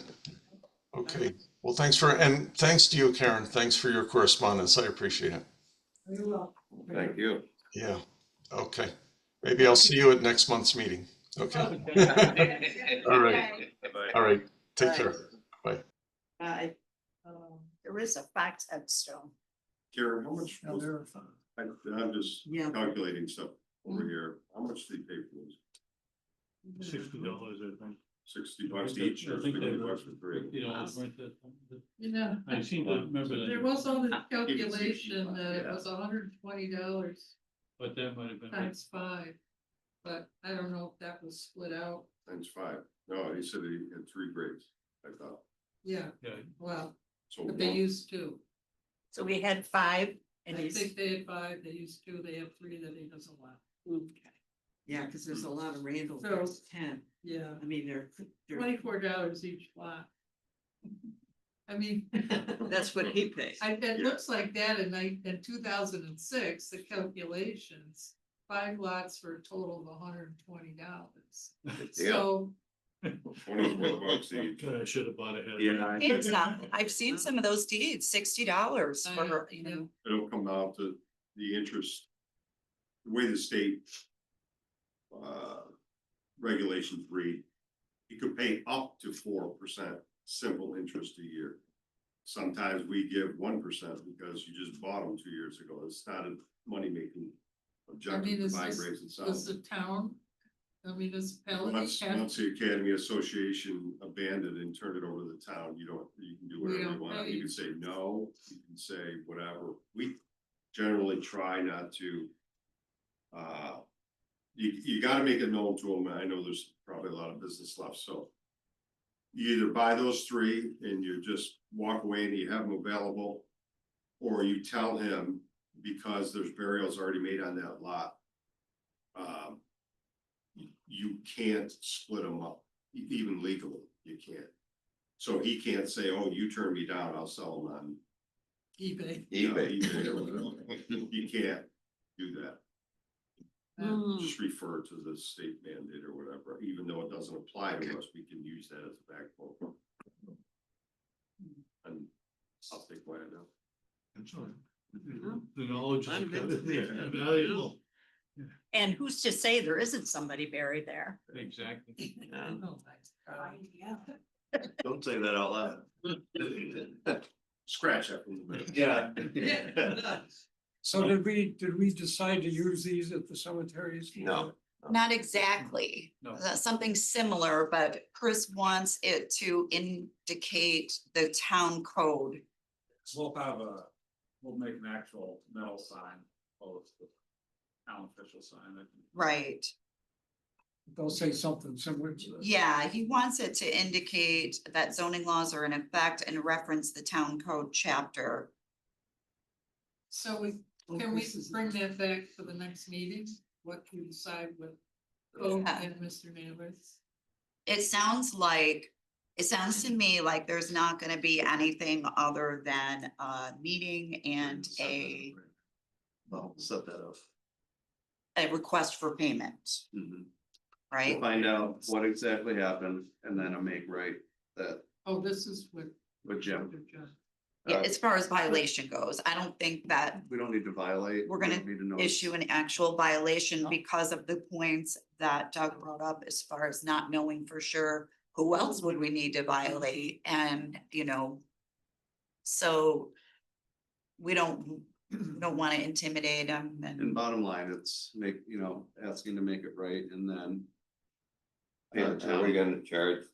Okay, well, thanks to you, Karen. Thanks for your correspondence. I appreciate it. Very well. Thank you. Yeah, okay. Maybe I'll see you at next month's meeting. Okay. All right, all right. Take care. Bye. There is a fox headstone. Karen, how much, No, they're fine. I'm just Yeah. calculating stuff over here, how much do you pay for those? $60, I think. $60 each or I think they $50 for three? weren't they? You know, I seem to remember there that, was on the calculation that it was $120 but that might have been. times 5. But I don't know if that was split out. Times 5. No, he said he had 3 grades, I thought. Yeah, Yeah, well, So but they used 2. So we had 5 and I he's. think they had 5, they used 2, they have 3 that he doesn't want. Okay. Yeah, because there's a lot of Randall, So- there's 10. Yeah, I mean, they're. $24 each lot. I mean. That's what he pays. It looks like that in 2006, the calculations, 5 lots for a total of $120. So, $24 each. I should have bought ahead. Yeah. It's not, I've seen some of those deeds, $60 for, It'll come down to the interest. The way the state regulations read, you could pay up to 4% simple interest a year. Sometimes we give 1% because you just bought them 2 years ago. It's not a money-making I objective mean, to is buy this, grades and does salads. the town, the municipality Once have, the Academy Association abandoned and turned it over to the town, you can do We whatever you don't want. pay. You can say no, you can say whatever. We generally try not to. You gotta make it known to them. I know there's probably a lot of business left, so. You either buy those 3 and you just walk away and you have them available. Or you tell him, because there's burials already made on that lot. You can't split them up, even legally, you can't. So he can't say, oh, you turn me down, I'll sell them on. eBay. eBay or whatever. You can't do that. Just refer to the state mandate or whatever, even though it doesn't apply to us, we can use that as a backbone. And I'll stay quiet now. That's all right. The knowledge is valuable. And who's to say there isn't somebody buried there? Exactly. Oh, my God. Don't say that out loud. Scratch that from the minute. Yeah. So did we decide to use these at the cemeteries? No. not exactly. No. Something similar, but Chris wants it to indicate the town code. We'll make an actual metal sign, of the town official sign. Right. They'll say something similar to this. Yeah, he wants it to indicate that zoning laws are in effect and reference the town code chapter. So can we bring that back for the next meeting? What we decide with Code Yeah. and Mr. Neighbors? It sounds to me like there's not gonna be anything other than a meeting and Well, set that up. a request for payment, Mhm. right? Find out what exactly happened and then I make right that Oh, this is with. with Jim. Yeah, as far as violation goes, I don't think that We don't need to violate. We're we gonna don't need to notice. issue an actual violation because of the points that Doug brought up as far as not knowing for sure who else would we need to violate and, you know. So we don't want to intimidate them And and bottom line, it's asking to make it right and then. And are we gonna charge,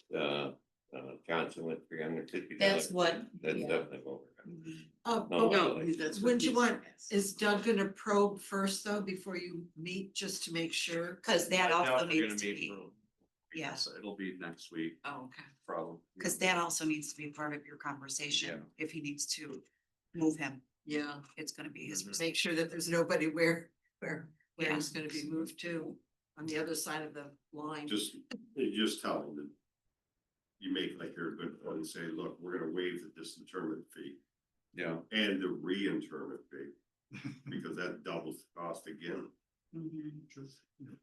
Johnson with $350? that's what. That's yeah. definitely what we're Oh, No, no, no, wouldn't you want, is Doug gonna probe first though, before you meet, just to make sure? Cause that I doubt also they're needs gonna to meet be, for- yeah. so it'll be next week, Oh, okay. probably. Cause that also needs to be part of your conversation. If he needs to move him, Yeah, it's gonna be his. make sure that there's nobody where Yeah. he's gonna be moved to, on the other side of the line. Just tell them that. You make like you're a good point and say, look, we're gonna waive the disinterment fee Yeah, and the re-interment fee, because that doubles the cost again. Mhm.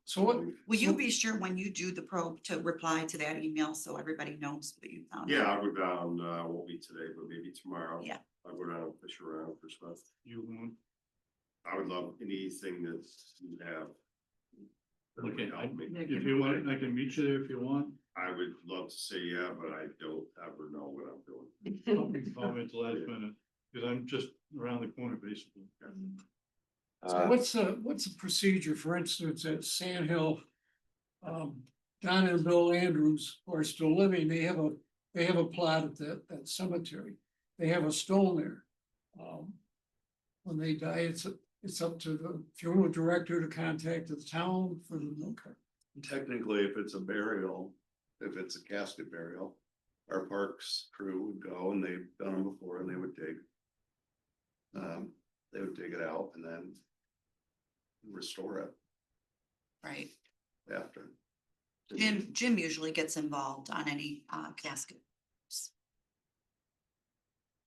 So what, Will you be sure when you do the probe to reply to that email so everybody knows what you found? Yeah, out? I'll go down, won't be today, but maybe tomorrow. Yeah. I'll go down and fish around for stuff. You want, I would love anything that you have. that would okay, help me. if you want, I can meet you there if you want. I would love to say yeah, but I don't ever know what I'm doing. Call me at the last minute, because I'm just around the corner, basically. so what's the procedure, for instance, at Sand Hill? Don and Bill Andrews who are still living, they have a plot at that cemetery. They have a stone there. When they die, it's up to the funeral director to contact the town for the milk cart. technically, if it's a burial, if it's a casket burial, our parks crew would go and they've done them before and they would dig. They would dig it out and then restore it Right. after. Jim usually gets involved on any casket.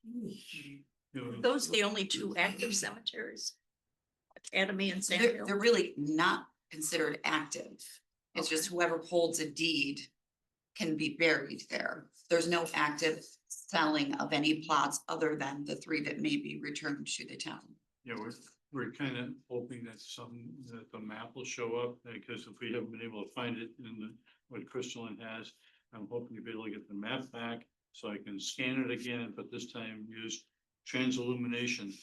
You know, Those the only two active cemeteries? Academy and Sand They're Hill? really not considered active. It's just whoever holds a deed can be buried there. There's no active selling of any plots other than the 3 that may be returned to the town. Yeah, we're kind of hoping that that the map will show up, because if we haven't been able to find it in what Crystalline has, I'm hoping to be able to get the map back so I can scan it again, but this time use transillumination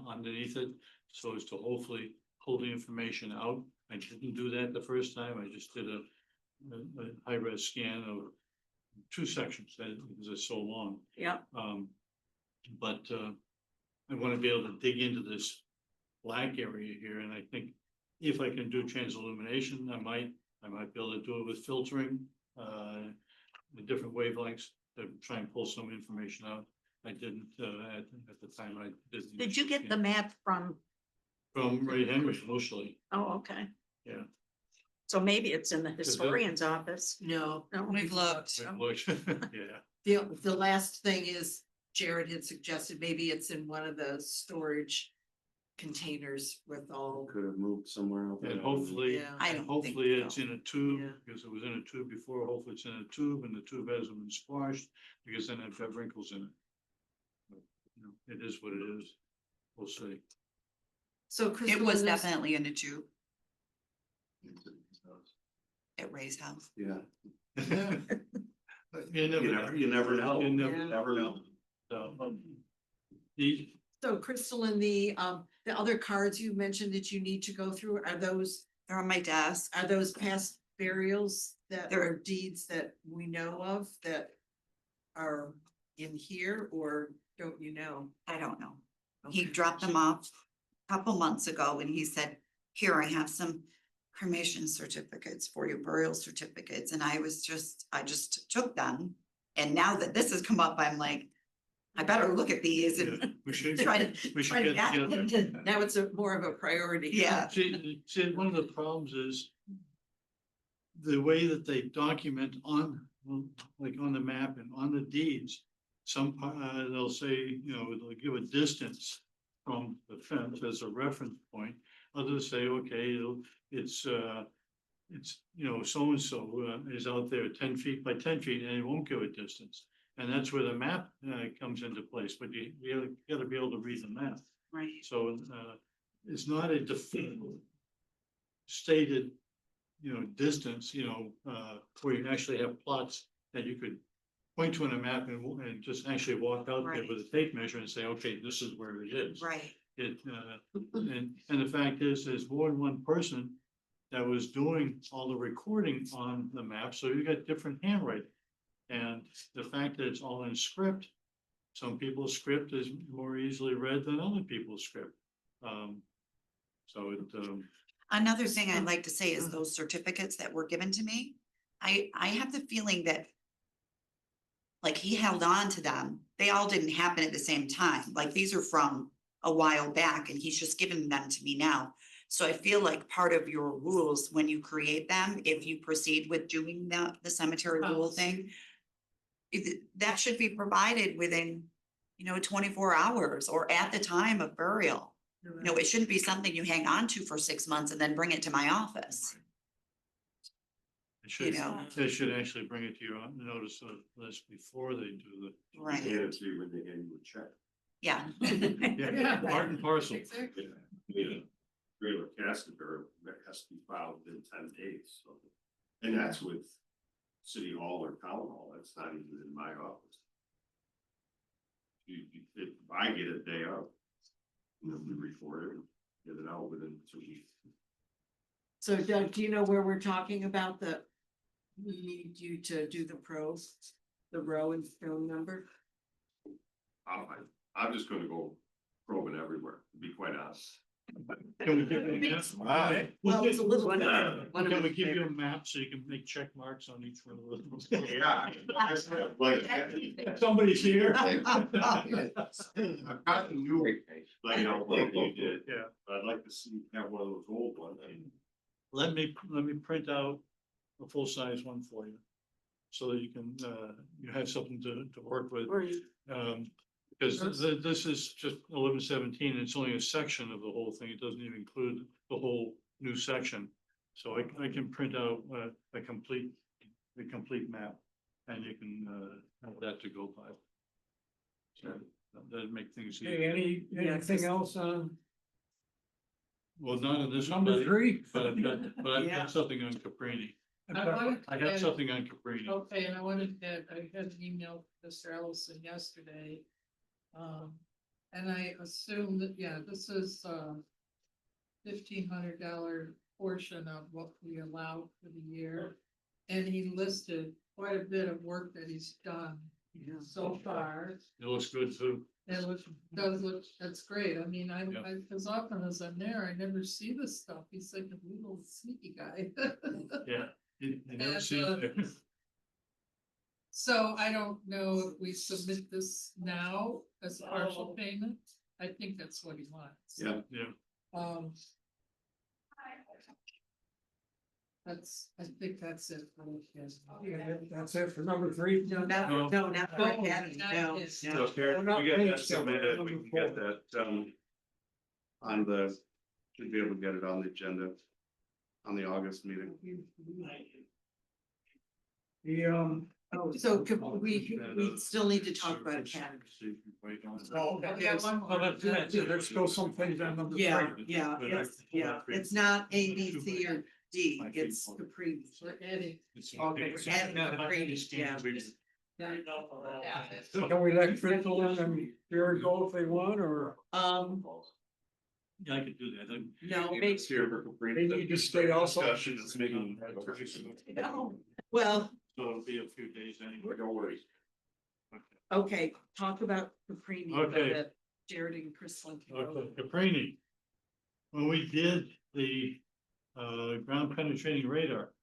underneath it, so as to hopefully pull the information out. I didn't do that the first time, I just did a high-res scan of 2 sections, because it's so long. Yeah, But I want to be able to dig into this black area here, and I think if I can do transillumination, I might be able to do it with filtering, the different wavelengths to try and pull some information out. I didn't, at the time I did. the did you initial get the scan. map from, From Ray Henry mostly, oh, okay. yeah. So maybe it's in the historian's office. No, No, We've looked. Yeah, the last thing is Jared had suggested maybe it's in one of the storage containers with all. Could have moved somewhere else. and hopefully, Yeah. I don't think hopefully it's so. in a tube, Yeah. because it was in a tube before, hopefully it's in a tube and the tube hasn't been squashed, because then it'd have wrinkles in it. But, you know, it is what it is, we'll see. So It Crystal, was in this- definitely in a tube at Ray's house. Yeah, But you you never know, You Yeah. never know. So, the, So Crystal, in the other cards you mentioned that you need to go through, are those They're on my desk. past burials that There- are deeds that we know of that are in here, or don't you know? I don't know. He Okay. dropped them off a couple months ago and he said, here, I have some cremation certificates for you, burial certificates. And I just took them. And now that this has come up, I'm like, I better look at these yeah, and we should, try to, we should try to get get together. Now it's more of a priority. Yeah. See, one of the problems is the way that they document on, like on the map and on the deeds. They'll say, you know, they'll give a distance from the fence as a reference point. Others say, okay, it's, you know, so-and-so is out there 10 feet by 10 feet, and it won't give a distance. And that's where the map comes into place, but you gotta be able to read the map. Right. So it's not a stated, distance, where you actually have plots that you could point to in a map and just actually walk out there Right. with a tape measure and say, okay, this is where it is. Right. It, and the fact is, there's more than one person that was doing all the recording on the map, so you got different handwriting. And the fact that it's all in script, some people's script is more easily read than other people's script. So it, Another thing I'd like to say is those certificates that were given to me, I have the feeling that like he held on to them. They all didn't happen at the same time. Like these are from a while back and he's just given them to me now. So I feel like part of your rules, when you create them, if you proceed with doing the cemetery rule thing, that should be provided within, 24 hours or at the time of burial. No, it shouldn't be something you hang on to for 6 months and then bring it to my office. they should actually bring it to you on notice of this before they do the. Right. Hand it to you when they hand you a check. Yeah. Yeah, part and parcel. Exactly. Yeah, regular casket burial, that has to be filed within 10 days, so. And that's with City Hall or Town Hall, that's not even in my office. If I get a day up, we record it, and get it out within 2 weeks. So Doug, do you know where we're talking about we need you to do the row and phone number? I'm just gonna go probing everywhere, to be quite honest. Can we give you a map? Well, it's a little. Can we give you a map so you can make check marks on each one of those? Yeah. Somebody's here. I've got the new layout like you did. Yeah. But I'd like to see, have one of those old ones. Let me print out a full-size one for you. So that you can, you have something to work with. Because this is just 1117, it's only a section of the whole thing, it doesn't even include the whole new section. So I can print out a complete map, and you can have that to go by. So that'd make things Okay, easier. anything else on Well, none of this. number 3? But I've Yeah. got something on Caprini. I have add- something on Caprini. Okay, and I had an email from Mr. Ellison yesterday. And I assume that, yeah, this is $1,500 portion of what we allow for the year. And he listed quite a bit of work that he's done so far. It looks good too. Does look, that's great. I mean, I, Yeah. as often as I'm there, I never see this stuff. He's like a little sneaky guy. Yeah. You never And, see it there. So I don't know if we submit this now as a partial payment. I think that's what he wants. Yeah. Yeah. I think that's it. for this. That's it for number 3? No, No. not for Academy, no. Yes. no. So Karen, We're not we get paying that still, submitted, number we can get that, on the, should be able to get it on the agenda on the August meeting. The, So we still need to talk about Academy. We got one more. there's still some things on number 3. Yeah, it's not A, B, C, or D, it's Capri. We're adding. Okay, we're adding Capri, yeah. Can we let Crystal and Jared go if they want, or Yeah, I could do that. No, maybe, they need to stay also? Discussion is making. well, So it'll be a few days anyway. Don't worry. okay, talk about Capri. Okay. Jared and Crystal. Okay, Caprini. When we did the ground penetrating radar.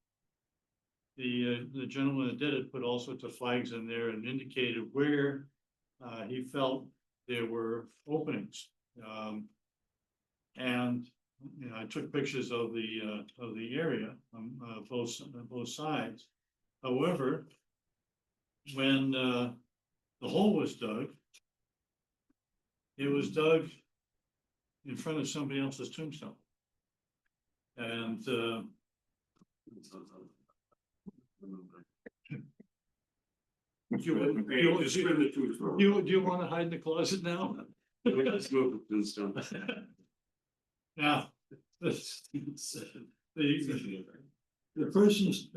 The gentleman that did it put all sorts of flags in there and indicated where he felt there were openings. And I took pictures of the area on both sides. However, when the hole was dug, it was dug in front of somebody else's tombstone. And Just spin the two. Do you wanna hide in the closet now? Let's move to Tombstone. Now. The person's.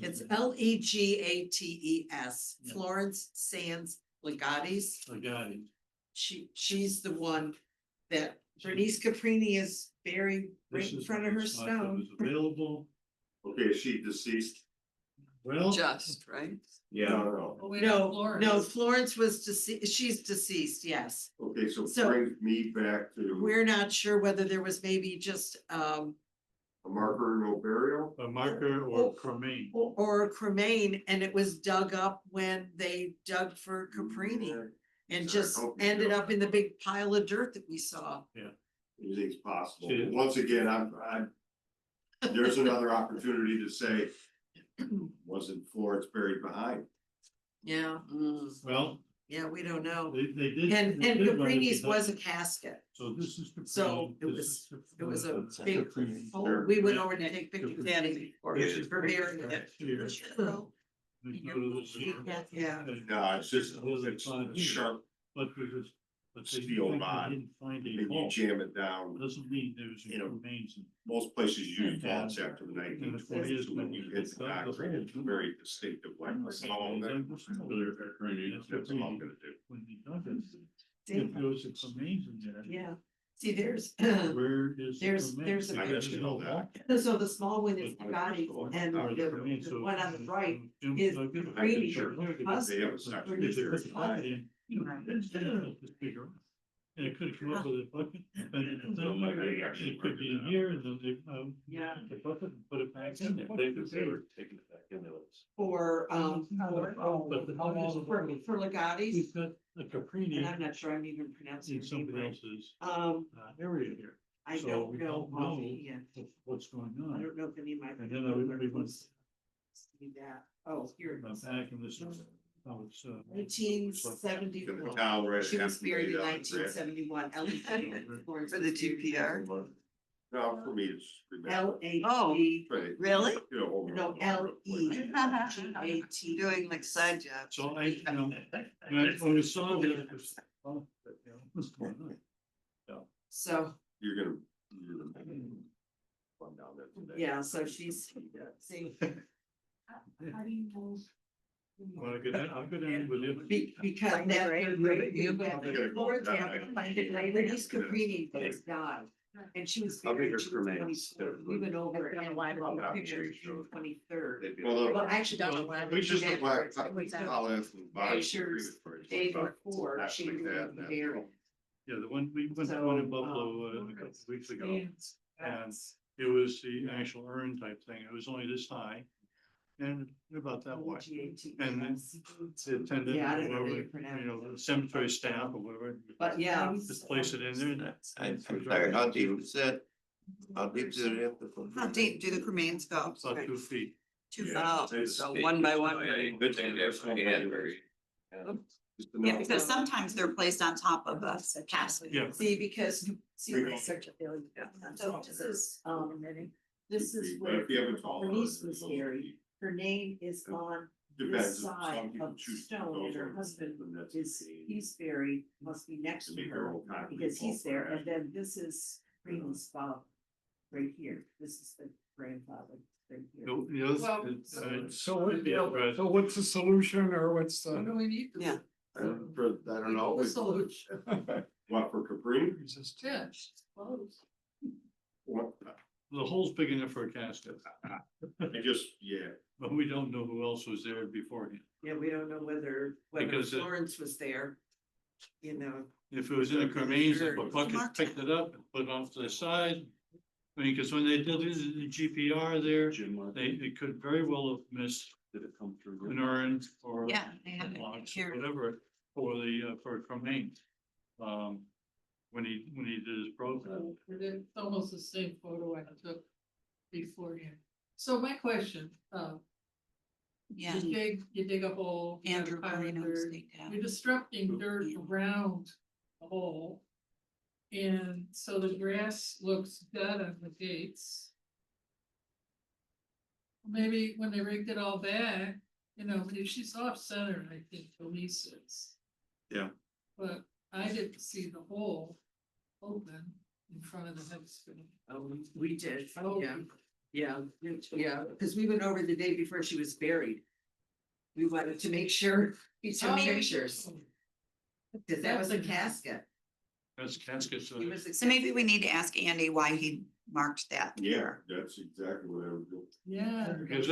It's Legates, Yeah. Florence Sands Legates. I got it. She's the one that Bernice Caprini is buried right This in is front of her the spot that stone. was Available, Okay, is she deceased? well. Just, right? Yeah. No, Oh, wait, No, Florence. no, Florence was deceased, she's deceased, yes. no. Okay, so So- brings me back to We're not sure whether there was maybe just, a marker, no burial. A marker or cremain. or a cremain, and it was dug up when they dug for Caprini. And just ended up in the big pile of dirt that we saw. Anything's possible. Yeah. Once again, there's another opportunity to say, wasn't Florence buried behind? Yeah, Well, yeah, we don't know. they did. And they did write it Caprini's behind- was a casket, So this is. So it Caprini, was- this is it was a Caprini. big, Caprini. oh, we went over to take Caprini. pictures. For burying it. Here. We go to this here. Yeah. No, it's just it's sharp, But we just. But they Steel didn't rod. find a maybe you hole. jam it down. Doesn't mean there's You know, remains. Most places use vaults after the And nineteen the point is, twenties, when you hit the concrete, it's very distinctive, like a song that. That's all I'm gonna do. When he dug it, if there was a remains in there. Yeah, see, there's, Where is? the there's remains? a I There's didn't no know that. hole. so the small one is Bugatti, and Or the the remains, so- one on the right Jim is dug it. Caprini, Sure. They have a section. Bernice's If husband. husband. Just bigger. And it could come up with a bucket, and it could be in here, and then they, Yeah. the bucket, and put it back in there. They were taking it back in there. For, But the hole is- for Legatis, We've got a Caprini and I'm not sure I'm even pronouncing in his name somebody right. else's Area here. I So don't we know, don't know offhand. what's going I on. don't know if any of my. And then we went- See that, oh, here it is. Back in this, how it's, 1874. In the town right. She was after buried in they, 1971. For the TPR? No, for me, it's. LAG. Right. Really? You know, over- No, LEGAT. Doing like side jobs. so when we saw that, it was, oh, you know, what's going on? So, You're gonna. Run down there today. yeah, so she's, see. How do you know? Well, I'll go down with you. Because Find it, that. right? Bernice Caprini has died, and she was How big buried are June cremains? 24th. We went over and Live the on picture the of June 23rd. They'd be- Well, Well, actually, don't know. We just look like. Pictures I'll ask them about it. day before That's she like was that, that's buried. Yeah, the one, we went to So, one in Buffalo a couple of weeks ago, and it was the actual urn type thing, it was only this high. And about that wide, and then the attendant, Yeah, I don't know how whoever, you pronounce you know, the cemetery staff or whatever. But yeah. Just place it in there. and I'm sorry, how deep is it? How deep does it have to go? How deep do the cremains go? About 2 feet. 2 feet. Yeah. So one by one. Good thing that's my hand buried. Yeah, because sometimes they're placed on top of a casket. Yeah. See, because, see, Three such a failure. So this is But where if you have a tall. Bernice was buried. Her name is on Depends. this Some side people of choose to stone, go and her over husband and that's is, the- he's buried, must be next to to make her, their own concrete because he's wall there, for and it. then this is Freeman's spot. Right here, this is the grandfather, right here. So what's the solution or what's What do the? we need? Yeah. I don't know. The solution. What, for Capri? Yeah, she's close. What, The hole's big enough for a casket, I just, yeah. but we don't know who else was there beforehand. Yeah, we don't know whether Because it- Florence was there, you know. If it was in a cremains, if a bucket picked it up and put it off to the side. I mean, because when they did the GPR there, they could very well have missed Did it come through? an urn or. Yeah, they have it logs, here. whatever, for cremains. When he did his program. It's almost the same photo I took beforehand. So my question, Yeah. you dig a hole. you got a Andrew pile of Carino dirt, staked out. You're destructing dirt around the hole. And so the grass looks dead on the gates. Maybe when they rigged it all back, you know, she's off center, I think, Elise is. Yeah. But I didn't see the hole open in front of the headstone. Oh, we did, Oh. yeah, because we went over the day before she was buried. We wanted to make sure, some Okay. pictures, because that was a casket. That's caskets. It was a So maybe we need to ask Andy why he marked that. Yeah, that's exactly what I was doing. Yeah. Because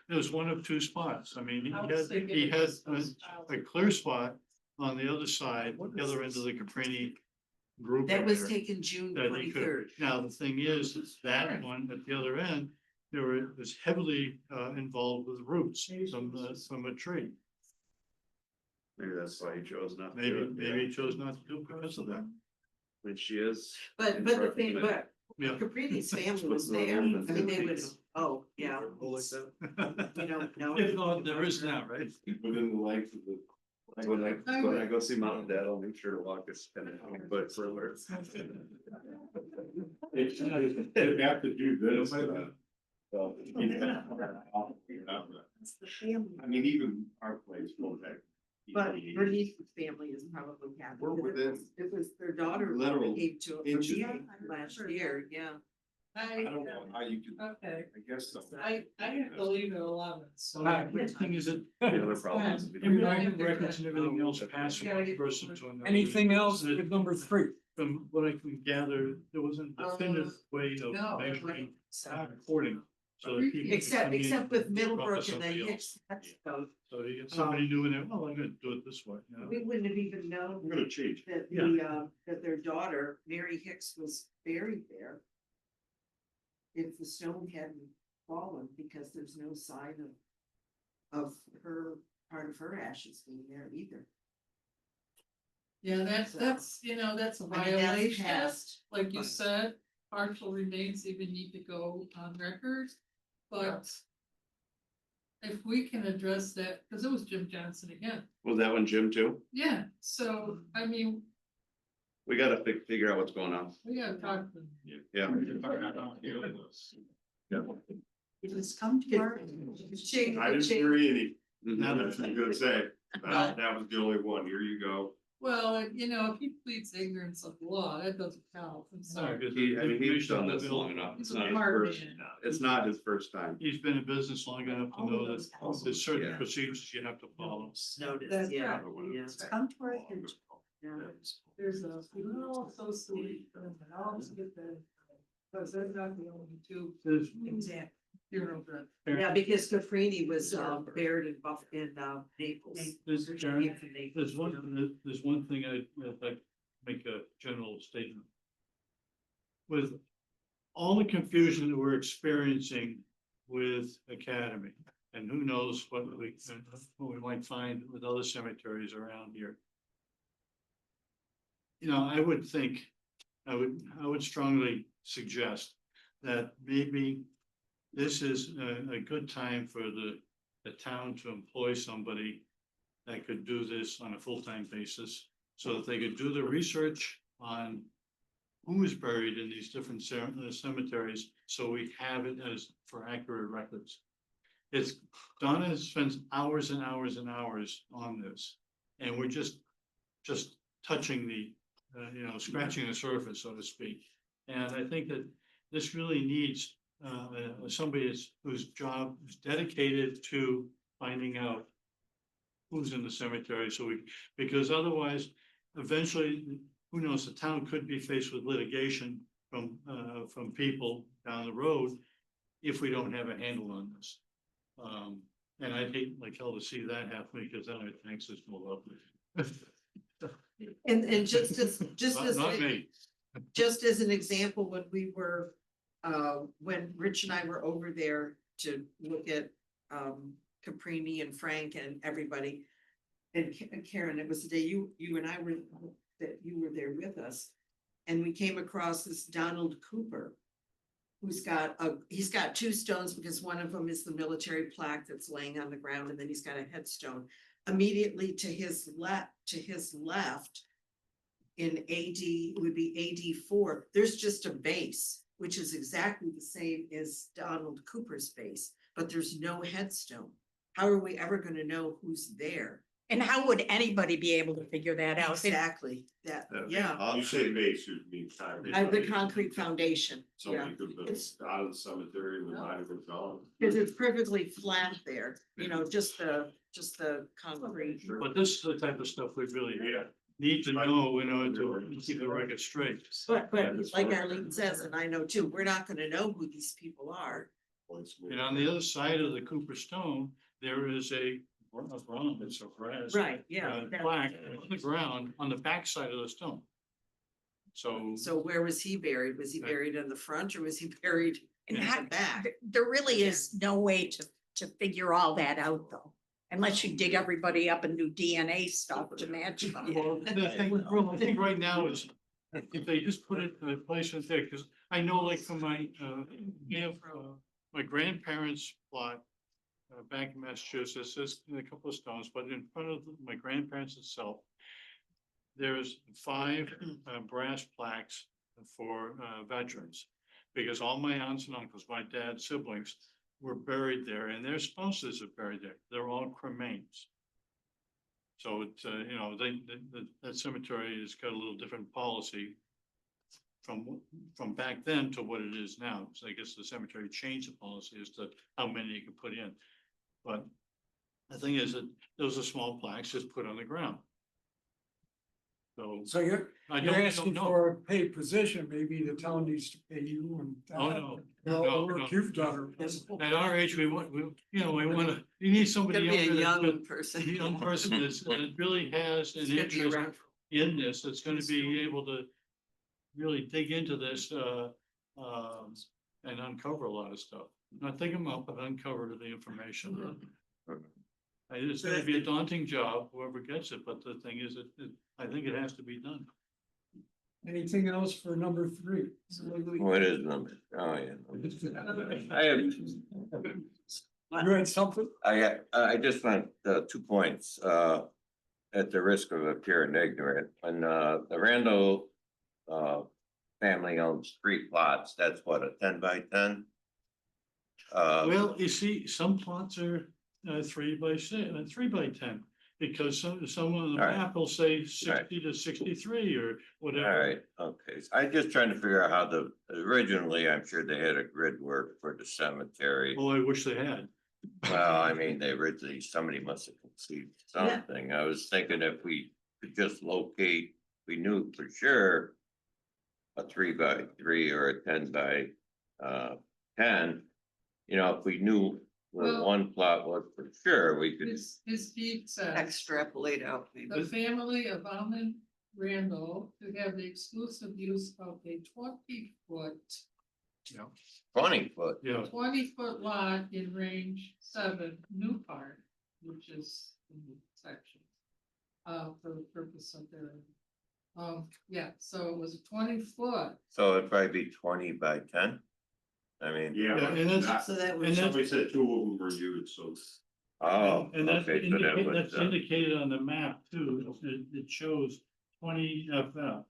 there's one of two spots. I mean, I was thinking he it had was those tiles. a clear spot on the other side, the other end of the Caprini group. That was there taken June that he could- 23rd. Now, the thing is that one at the other end, was heavily involved with roots from a tree. Maybe that's why he chose not to. Maybe, do it, yeah. maybe he chose not to do it because of that. I mean, she is. But the thing, but Yeah. Caprini's family was there, I mean, they would, oh, yeah, Like that. you don't know. If not, there is now, right? Within the length of the. When I go see mom and dad, I'll make sure to walk us kind of foot further. You have to do this. I mean, even our place, will have. But Bernice's family is probably happy. We're within It was their daughter literal came to a inches. meeting last year, yeah. I don't know how you can, Okay, I guess so. I didn't believe it 11, so. The thing is that. The other problem is. Everything records and everything else pass from one person to another. Anything else with number 3? From what I can gather, there wasn't a definitive way of No. measuring recording. So that people could come in Except with and Middlebrook talk to and the somebody else. Hicks, that's those, So you get somebody new in there, oh, I'm gonna do it this way, you know? we wouldn't have even known I'm gonna change. that that their daughter, Mary Hicks, was buried there. If the stone hadn't fallen, because there's no sign of her, part of her ashes being there either. Yeah, that's, you know, that's a I mean, that's violation, past, like you but- said, partial remains even need to go on record, but. If we can address that, because it was Jim Johnson again, Was that one Jim too? yeah, so, I mean, We gotta figure out what's going on. we gotta talk to them. Yeah. Just come to our. Shake, I didn't shake. hear any, Mhm. that's what I'm gonna say, that was the only one, here you go. Well, you know, if he pleads ignorance of the law, that doesn't count, I'm sorry. He's done this long enough. He's It's a not his smart first, man. it's not his first time. He's been in business long enough to All of know those that houses. there's certain Yeah. procedures you have to follow. Notice, That's yeah, right. yeah. Come to our attention. Yeah. There's a, oh, so sweet, and I'll always get that, because they're not the only two There's, exact funeral that. Yeah, because Caprini was buried in Naples. there's, She Karen, came from Naples. there's one thing I'd like to make a general statement. With all the confusion that we're experiencing with Academy, and who knows what we might find with other cemeteries around here. You know, I would think, I would strongly suggest that maybe this is a good time for the town to employ somebody that could do this on a full-time basis, so that they could do the research on who is buried in these different cemeteries, so we have it as for accurate records. Donna spends hours and hours and hours on this, and we're just touching the, scratching the surface, so to speak. And I think that this really needs somebody whose job is dedicated to finding out who's in the cemetery, because otherwise, eventually, who knows, the town could be faced with litigation from people down the road if we don't have a handle on this. And I'd hate like hell to see that happen, because then it makes us more lovely. And just as, Not me. just as an example, when we were, when Rich and I were over there to look at, Caprini and Frank and everybody. And Karen, it was the day you and I were, that you were there with us. And we came across this Donald Cooper. He's got two stones, because one of them is the military plaque that's laying on the ground, and then he's got a headstone. Immediately to his left. In AD, it would be AD 4, there's just a base, which is exactly the same as Donald Cooper's base, but there's no headstone. how are we ever gonna know who's there? And how would anybody be able to figure that out? Exactly, that, yeah, You say base, you mean time. the concrete foundation, yeah. Somebody could have been out of the cemetery and the body was gone. Cause it's perfectly flat there, you know, just the concrete. But this is the type of stuff we really need to know in order to keep the record straight. But like Arlene says, and I know too, we're not gonna know who these people are. And on the other side of the Cooper Stone, there is a ground, it's a grass. Right, yeah. Plaque on the ground on the back side of the stone. So. So where was he buried? Was he buried in the front or was he buried in And the how, back? there really is no way to figure all that out though. Unless you dig everybody up and do DNA stuff to match them. Well, the thing right now is, if they just put it in a place right there, because I know like from my, we have, my grandparents' plot. Back in Massachusetts, there's a couple of stones, but in front of my grandparents itself. There's 5 brass plaques for veterans. Because all my aunts and uncles, my dad's siblings, were buried there and their spouses are buried there. They're all cremains. So it's, you know, that cemetery has got a little different policy. From back then to what it is now. So I guess the cemetery changed the policy as to how many you can put in. But the thing is that those are small plaques just put on the ground. So you're I asking know. for a paid position, maybe the town needs to pay you and. Oh, no. All No, the work no. you've done. At our age, we want, you need somebody. Could be a younger that's young got- person. A young person that really has an It's gonna be interest around. in this, that's gonna be able to really dig into this, and uncover a lot of stuff. Not dig them up, but uncover the information. And it's gonna be a daunting job, whoever gets it, but the thing is, I think it has to be done. Anything else for number 3? What is number? Oh, yeah. I have, You had something? I just want 2 points, at the risk of appearing ignorant, when, the Randall, family owns 3 plots, that's what, a 10 by 10? Well, you see, some plots are 3 by 6, 3 by 10, because some of the All right. map will say 60 to 63 or All whatever. right, okay, so I'm just trying to figure out how originally, I'm sure they had a grid work for the cemetery. Oh, I wish they had. Well, I mean, somebody must have conceived something. I was thinking if we could just locate, we knew for sure. A 3 by 3 or a 10 by 10, you know, if we knew where Well- one plot was for sure, we could. His deed says, Extrapolate out. maybe. the family of Almond Randall to have the exclusive use of a 20-foot 20 foot. Yeah, 20-foot lot in range 7, New Park, which is in the section. For the purpose of their. Yeah, so it was a 20-foot. So it'd probably be 20 by 10. I mean. Yeah, Yeah, and that's- So that and was, that's- somebody said 2 of them were used, so. Oh, and that's okay, so that was, that's indicated on the map too. It shows 20 FF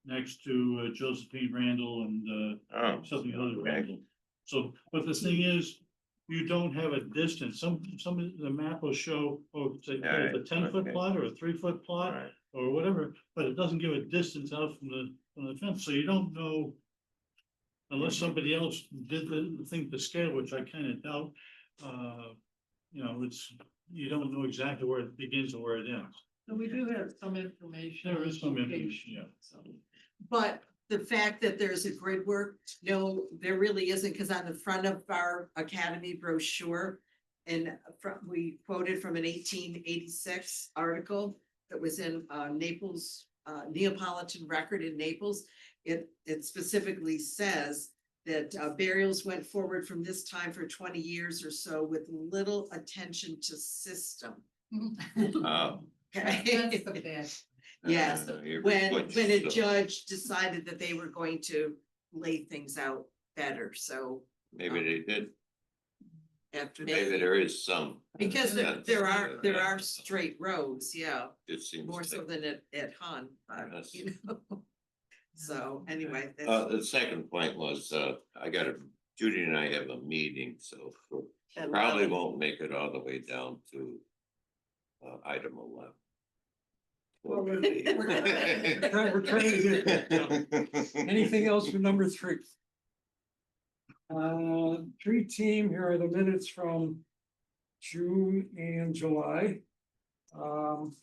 next to Josephine Randall and oh, something other okay. Randall. So, but the thing is, you don't have a distance. Some of the map will show, oh, say, All right, a 10-foot okay. plot or a 3-foot plot Alright. or whatever, but it doesn't give a distance out from the fence, so you don't know. Unless somebody else did the thing to scale, which I kind of doubt, you know, you don't know exactly where it begins and where it ends. So we do have some information. There is some information, yeah. So, but the fact that there's a grid work, no, there really isn't, because on the front of our academy brochure. And we quoted from an 1886 article that was in Naples, Neapolitan Record in Naples. It specifically says that burials went forward from this time for 20 years or so with little attention to system. Oh. that's Okay. the bad. Yes, You're when switched, a so- judge decided that they were going to lay things out better, so Maybe they did, after maybe they, there is some. because sense there to are that. straight roads, yeah, It seems. more so like- than at Hun, Yes. you know. So anyway, The second point was, Judy and I have a meeting, so for Probably won't make it all the way down to item 11. Well, we're trying to get that. Anything else for number 3? Tree team, here are the minutes from June and July. And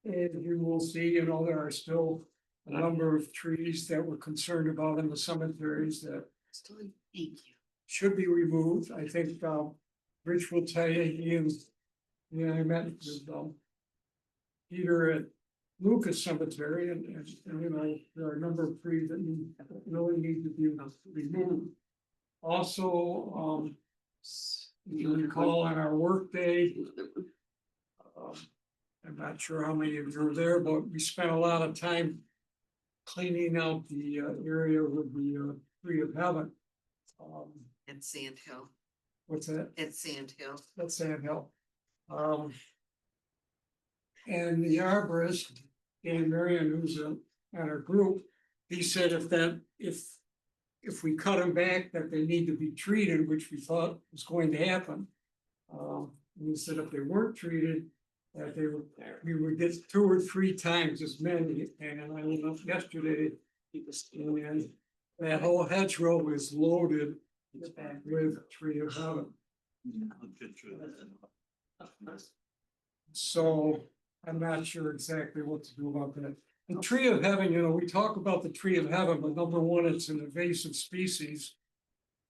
you will see, there are still a number of trees that we're concerned about in the cemeteries that Thank you. should be removed. I think, Rich will tell you, I met with, Peter at Lucas Cemetery and, there are a number of trees that really need to be removed. Also, you recall on our work day, I'm not sure how many of you were there, but we spent a lot of time cleaning out the area with the Tree of Heaven. At Sand Hill, What's that? at Sand Hill. That's Sand Hill. And the arborist, Dan Marion, who's on our group, he said if we cut them back, that they need to be treated, which we thought was going to happen. And he said if they weren't treated, that we would get 2 or 3 times as many, and I went up yesterday, and that whole hedgerow was loaded with Tree of Heaven. So I'm not sure exactly what to do about that. The Tree of Heaven, we talk about the Tree of Heaven, but number one, it's an invasive species.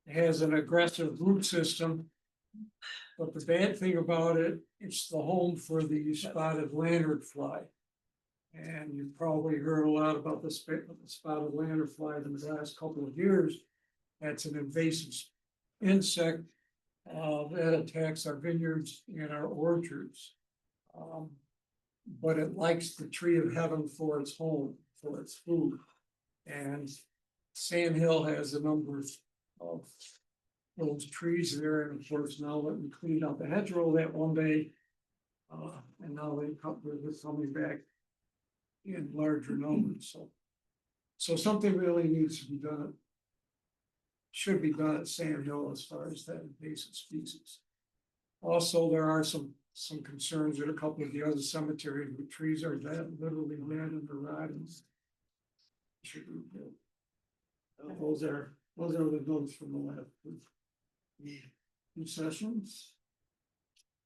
It has an aggressive root system. But the bad thing about it, it's the home for the spotted lanternfly. And you've probably heard a lot about the spotted lanternfly in the last couple of years. That's an invasive insect that attacks our vineyards and our orchards. But it likes the Tree of Heaven for its home, for its food. And Sand Hill has a number of those trees there, and of course, now that we cleaned out the hedgerow that one day, and now they're coming back in larger numbers, so something really needs to be done. Should be done at Sand Hill as far as that invasive species. Also, there are some concerns at a couple of the other cemeteries where trees are dead, literally dead and they're rotting. Should be good. Those are the notes from the last two sessions.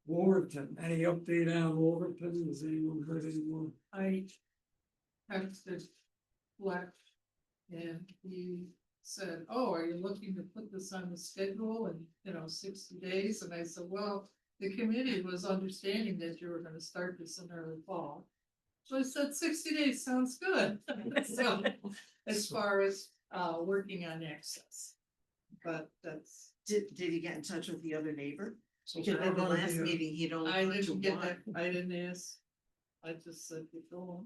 Wolverton, any update on Wolverton? Has anyone heard any more? I texted Fleck and he said, oh, are you looking to put this on the schedule in 60 days? And I said, well, the committee was understanding that you were gonna start this in early fall. So I said 60 days sounds good. So as far as working on access. But that's. Did he get in touch with the other neighbor? So Because at the last meeting, he'd only. I put to didn't get one. that, I didn't ask. I just said, keep going.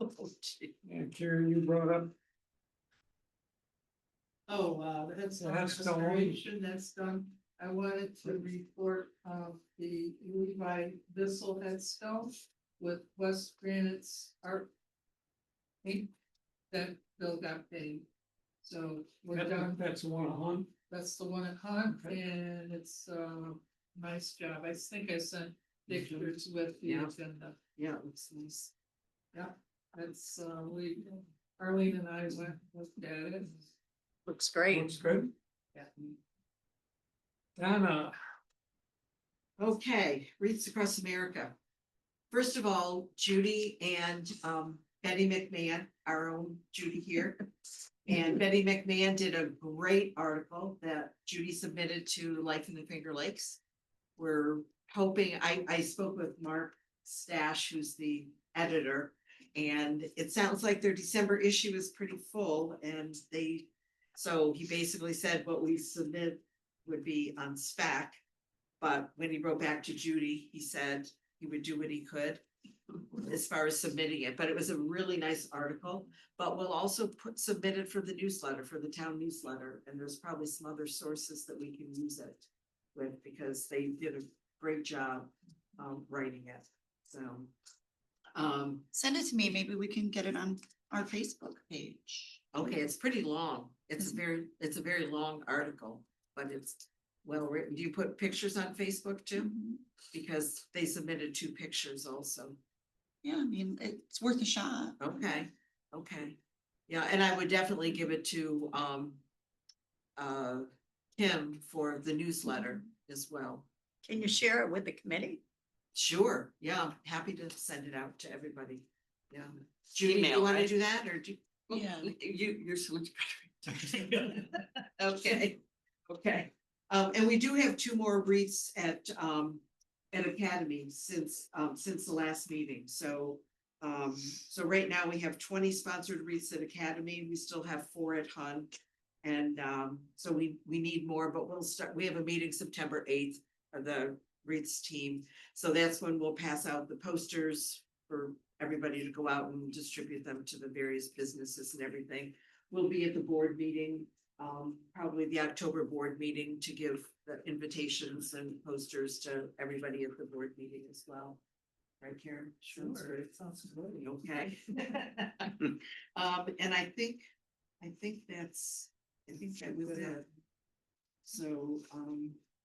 Oh, gee. And Karen, you brought up. Oh, the headstone The headstone. restoration, that's done. I wanted to report the Levi Bissell headstone with West Granite's art. paint that Bill got paid. So we're done. That's the one on Hunt. That's the one at Hunt, Okay. and it's a nice job. I think I sent pictures with the Yeah. agenda. Yeah, it looks nice. That's Arlene and I went looked at it. Looks great. Looks good. Yeah. Donna, Okay, Wreaths Across America. First of all, Judy and Betty McMahon, our own Judy here. And Betty McMahon did a great article that Judy submitted to Life in the Finger Lakes. We're hoping, I spoke with Mark Stash, who's the editor, and it sounds like their December issue is pretty full, and so he basically said what we submit would be on spec. But when he wrote back to Judy, he said he would do what he could as far as submitting it, but it was a really nice article. But we'll also submit it for the newsletter, for the town newsletter, and there's probably some other sources that we can use it with, because they did a great job writing it, so. Send it to me, maybe we can get it on our Facebook page. Okay, it's pretty long. It's a very long article, but it's well written. Do you put pictures on Facebook too? Because they submitted 2 pictures also. Yeah, I mean, it's worth a shot. Okay, okay. Yeah, and I would definitely give it to Kim for the newsletter as well. Can you share it with the committee? Sure, yeah, happy to send it out to everybody. Yeah. Judy, Email, you wanna right? do that or do? Yeah. You're so much better. Okay, okay. And we do have 2 more wreaths at Academy since the last meeting, so. So right now we have 20 sponsored wreaths at Academy, we still have 4 at Hun. And so we need more, but we have a meeting September 8th of the wreaths team. So that's when we'll pass out the posters for everybody to go out and distribute them to the various businesses and everything. We'll be at the board meeting, probably the October board meeting, to give the invitations and posters to everybody at the board meeting as well. Right, Karen? Sure, it sounds good. Okay. And I think that was it. So,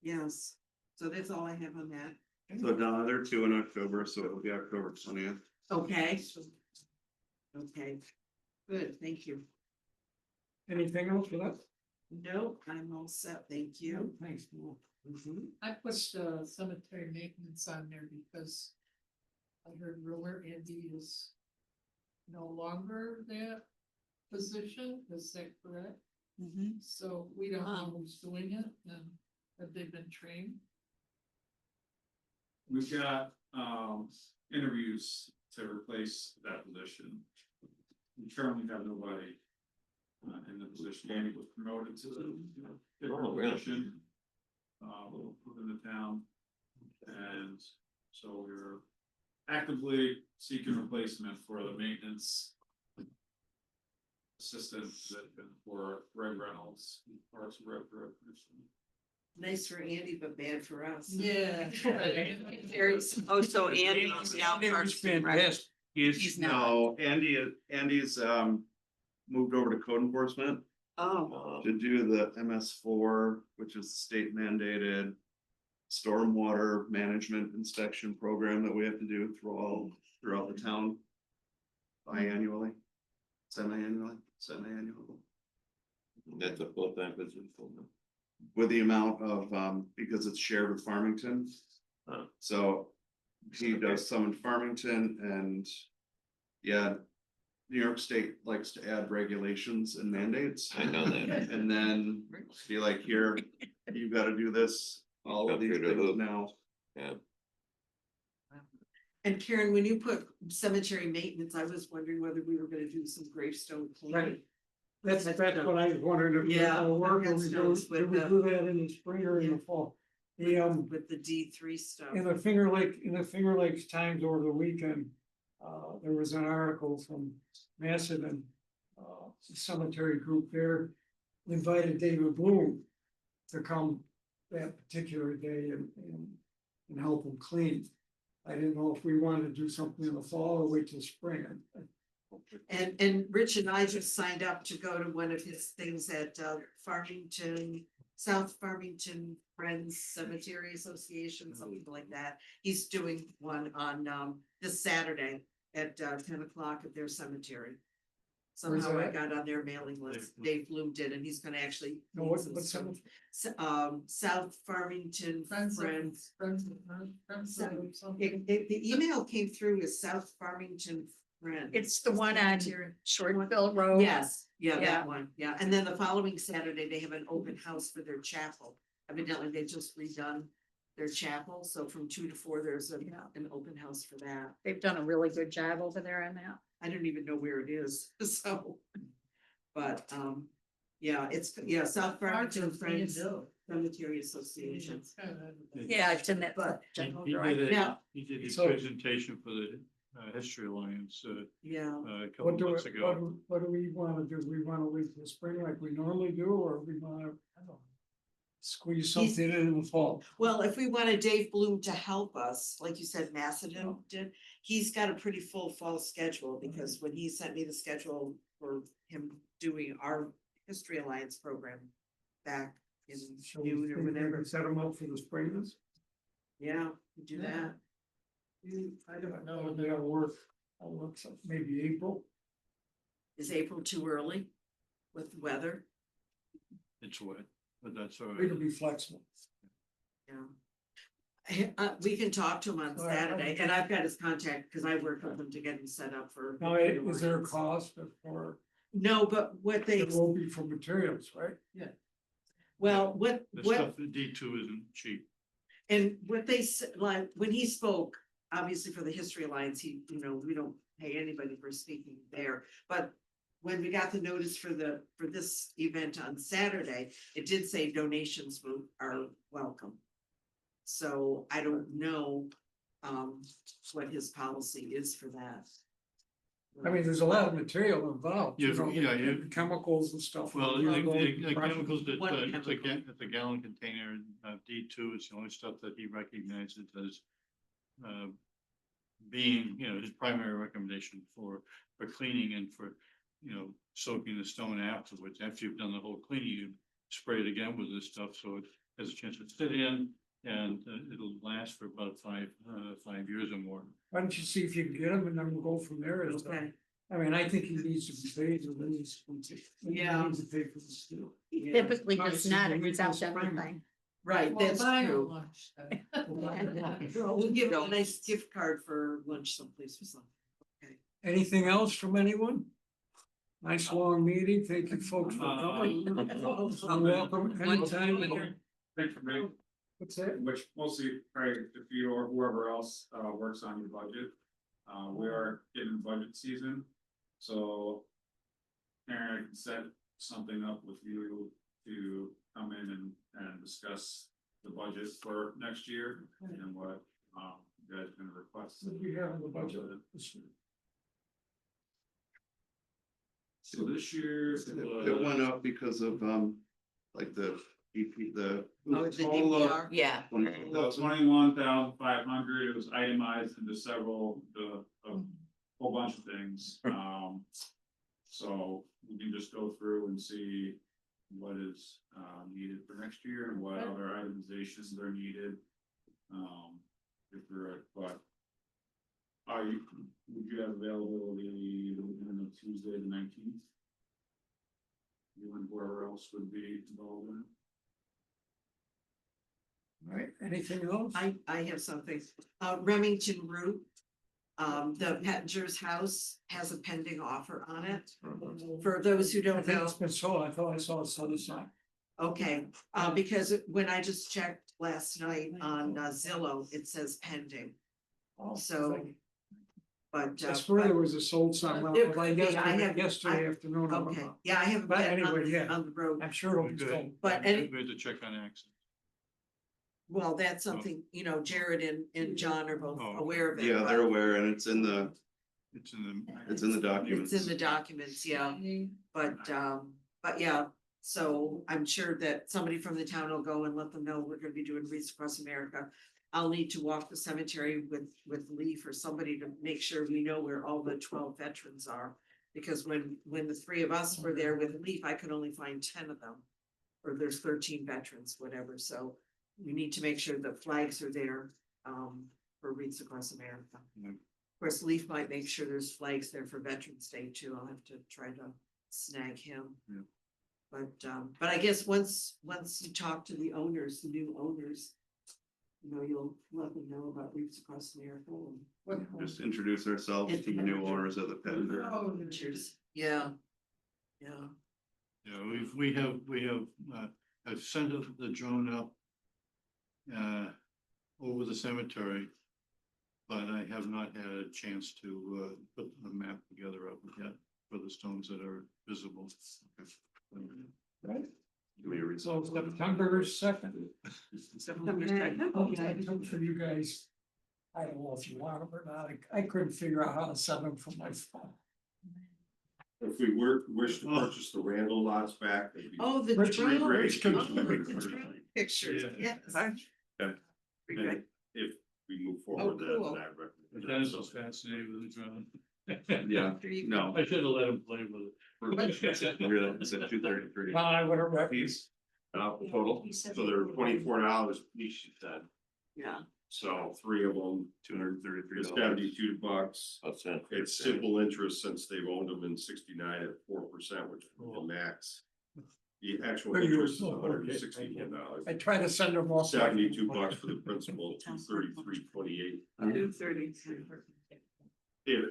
yes, so that's all I have on that. So Donna, there are 2 in October, so it'll be October 20th. Okay. Okay, good, thank you. Anything else for that? No, I'm all set, thank you. Thanks. Paul. I put cemetery maintenance on there because I heard rumor Andy is no longer that position, is that correct? Mhm. So we don't know who's doing it and have they been trained? We've got, interviews to replace that position. We currently have nobody, in the position. Andy was promoted to the Oh, different really? position, within the town. And so we're actively seeking replacement for the maintenance assistant position for Greg Reynolds, Parks and Rec Director. Nice for Andy, but bad for us. Yeah. Oh, so Andy's now. It was fantastic. He's not. No, Andy's moved over to code enforcement Oh, to do the MS4, which is state mandated stormwater management inspection program that we have to do throughout the town biannually, semi-annually. That's a full-time position. With the amount of, because it's shared with Farmington. Huh. So he does some in Farmington and, yeah, New York State likes to add regulations and mandates. I know that. And then be like, here, you gotta do this, all of Up these here to things hoop. now. Yeah, And Karen, when you put cemetery maintenance, I was wondering whether we were gonna do some gravestone cleaning. Right. That's what I was wondering if. Yeah, We're that's we do, nice do with we the- do that in the spring or in the fall? The, With the D3 stuff. in the Finger Lakes Times over the weekend, there was an article from Macedon, cemetery group there, invited David Bloom to come that particular day and help them clean. I didn't know if we wanted to do something in the fall or wait till spring. And Rich and I just signed up to go to one of his things at South Farmington Friends Cemetery Association, something like that. He's doing one on this Saturday at 10 o'clock at their cemetery. Somehow I that? got on their mailing list. Dave Bloom did, and he's gonna actually. No, clean what some cemetery? stuff. South Farmington Friends Friends. of something. The email came through as South Farmington Friends. It's the one on Shortville Road. Yes, yeah, Yeah. that one, yeah, and then the following Saturday, they have an open house for their chapel. Evidently, they just redone their chapel, so from 2 to 4, there's an open house for that. They've done a really good job over there on that. I don't even know where it is, so. But, yeah, South Farmington Friends Cemetery Association. Yeah, it's in that. But- general He direction. did Yeah. He did his So- presentation for the History Alliance Yeah, a couple What do, months ago. what do we wanna do? We wanna wait till spring like we normally do, or we wanna, I don't know, squeeze something in the fall? well, if we wanted Dave Bloom to help us, like you said, Macedon did, he's got a pretty full fall schedule, because when he sent me the schedule for him doing our History Alliance program back in So we June or think we whatever. can set them up for the spring. Yeah, we do Yeah. that. I don't know. Oh, that'll work. I'll look, so maybe April. Is April too early with the weather? It's wet, but that's all We right. can be flexible. Yeah. We can talk to him on All right, Saturday, and I've got his contact, because I worked with him to get him set up for. Now, is there a cost for, No, but what they, it will be for materials, right? well, The what, stuff at D two isn't cheap. and what they said, like, when he spoke, obviously for the History Alliance, he, we don't pay anybody for speaking there, but. When we got the notice for this event on Saturday, it did say donations are welcome. So I don't know, what his policy is for that. I mean, there's a lot of material involved. Yeah, yeah, yeah. Chemicals and stuff. Well, the chemicals that, One it's a chemical. it's a gallon container, D two is the only stuff that he recognizes as. Being, his primary recommendation for cleaning and for, soaking the stone afterwards. After you've done the whole cleaning, you spray it again with this stuff, so it has a chance to sit in. And it'll last for about 5 years or more. Why don't you see if you can get them and then we'll go from there. Okay. I mean, I think he needs to be paid, or he needs Yeah. he needs to pay for this too. Yeah. Typically does not accept everything. Right, Well, that's buy a true. lunch then. We'll give him a nice gift card for lunch someplace or something. Anything else from anyone? Nice long meeting. Thank you folks for coming. You're welcome anytime. Thanks for me, What's that? which mostly, Craig, if you or whoever else, works on your budget. We are getting budget season, so. Aaron, I can set something up with you to come in and discuss the budget for next year and what, you guys can request. What do we have in the budget this year? So this year. It went up because of, like the EP, the. Oh, the Total of- DVR? Yeah, 21,500, it was itemized into several, a whole bunch of things, so we can just go through and see. What is needed for next year and what other itemizations are needed. If we're, but. Would you have availability on Tuesday the 19th? You and whoever else would be involved in it? All right, anything else? I have something, Remington Root. The Pettinger's house has a pending offer on it. For those who I don't think know, it's been sold. I thought I saw it on the sign. okay, because when I just checked last night on Zillow, it says pending. So, but. That's where there was a sold sign. Well, There like could be. I have- yesterday afternoon. Okay, yeah, I haven't But been anyway, yeah. on the road. I'm sure it'll be Good. sold. But We any- had to check on access. Well, that's something, Jared and John are both Oh. aware of it. Yeah, they're aware and it's in the It's in the. documents. It's in the documents, yeah. But yeah, so I'm sure that somebody from the town will go and let them know we're gonna be doing Wreaths Across America. I'll need to walk the cemetery with Leaf or somebody to make sure we know where all the 12 veterans are. Because when the three of us were there with Leaf, I could only find 10 of them. Or there's 13 veterans, whatever, so we need to make sure the flags are there, for Wreaths Across America. Yeah. Of course, Leaf might make sure there's flags there for Veterans Day too. I'll have to try to snag him. Yeah. But I guess once you talk to the owners, the new owners, you'll let them know about Wreaths Across America and. Just introduce ourselves to the new owners of the Pettinger. Oh, cheers. Yeah. Yeah. Yeah, we have, I've sent the drone up. Over the cemetery. But I have not had a chance to put a map together of it yet for the stones that are visible. Right? Give me a reason. So September 2nd. September Okay, 2nd. okay, I took for you guys. I don't know if you want them or not. I couldn't figure out how to send them from my phone. If we wish to purchase the Randall lots back. it'd be- Oh, the Rich, drone. Rich can- Oh, the drone Pictures, Yeah. yes. Yeah. Great. If we move forward, then cool. I recommend. Dennis was fascinated with the drone. Yeah, no. I should have let him play with it. Really, it's at 233. I would have read. Piece, The total, so they're $24 each, she said, Yeah. so three of them, $233. it's $72. That's it. It's simple interest since they've owned them in 69 at 4%, which is the max. The actual Very interest is good. $161. I try to send them all. $72 for the principal, $233.28. 233. David,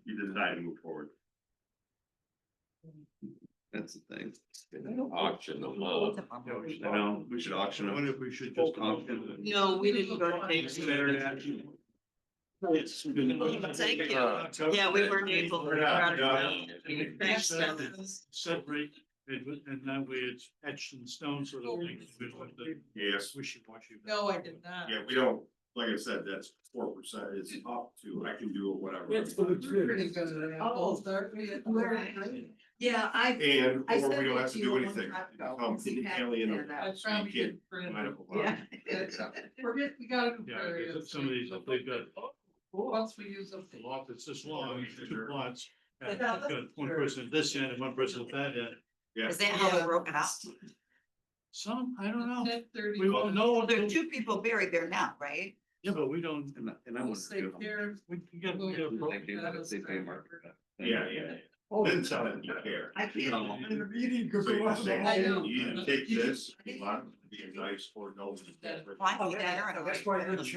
you decide to move forward. That's the thing. Auction them up. I know, we should auction I wonder them. if we should just auction it. No, we didn't go to Dave's. It's been- Thank you. Yeah, we weren't able. Thanks, Separate, and that way it's etched in stone sort of thing. Yes. Wishy-washy. No, I did not. Yeah, we don't, like I said, that's 4%, it's up to, I can do it whatever. It's for the Pretty good at apples, aren't we? Yeah, I And, I or said we don't that have to to do you anything. one time ago, Come because he in had alien. it I out. probably You can't did print. line up a lot. Yeah. Forget, we gotta do. Yeah, prairie. because some of these, they've got Once we use them. a lot that's this long, two lots. And you've got one person at this end and one person at that end. Yeah. Is that how they broke it up? Some, I don't know. 10:30. We won't know. Well, there are until- two people buried there now, right? Yeah, but we don't, And I We'll want stay to. here. we got. We'll- They pay market. Yeah, yeah. Then tell them you care. I can't. In the meeting, So you're saying, I know. you either take this, you want it to be a nice or no. Well, I think they're- That's why they're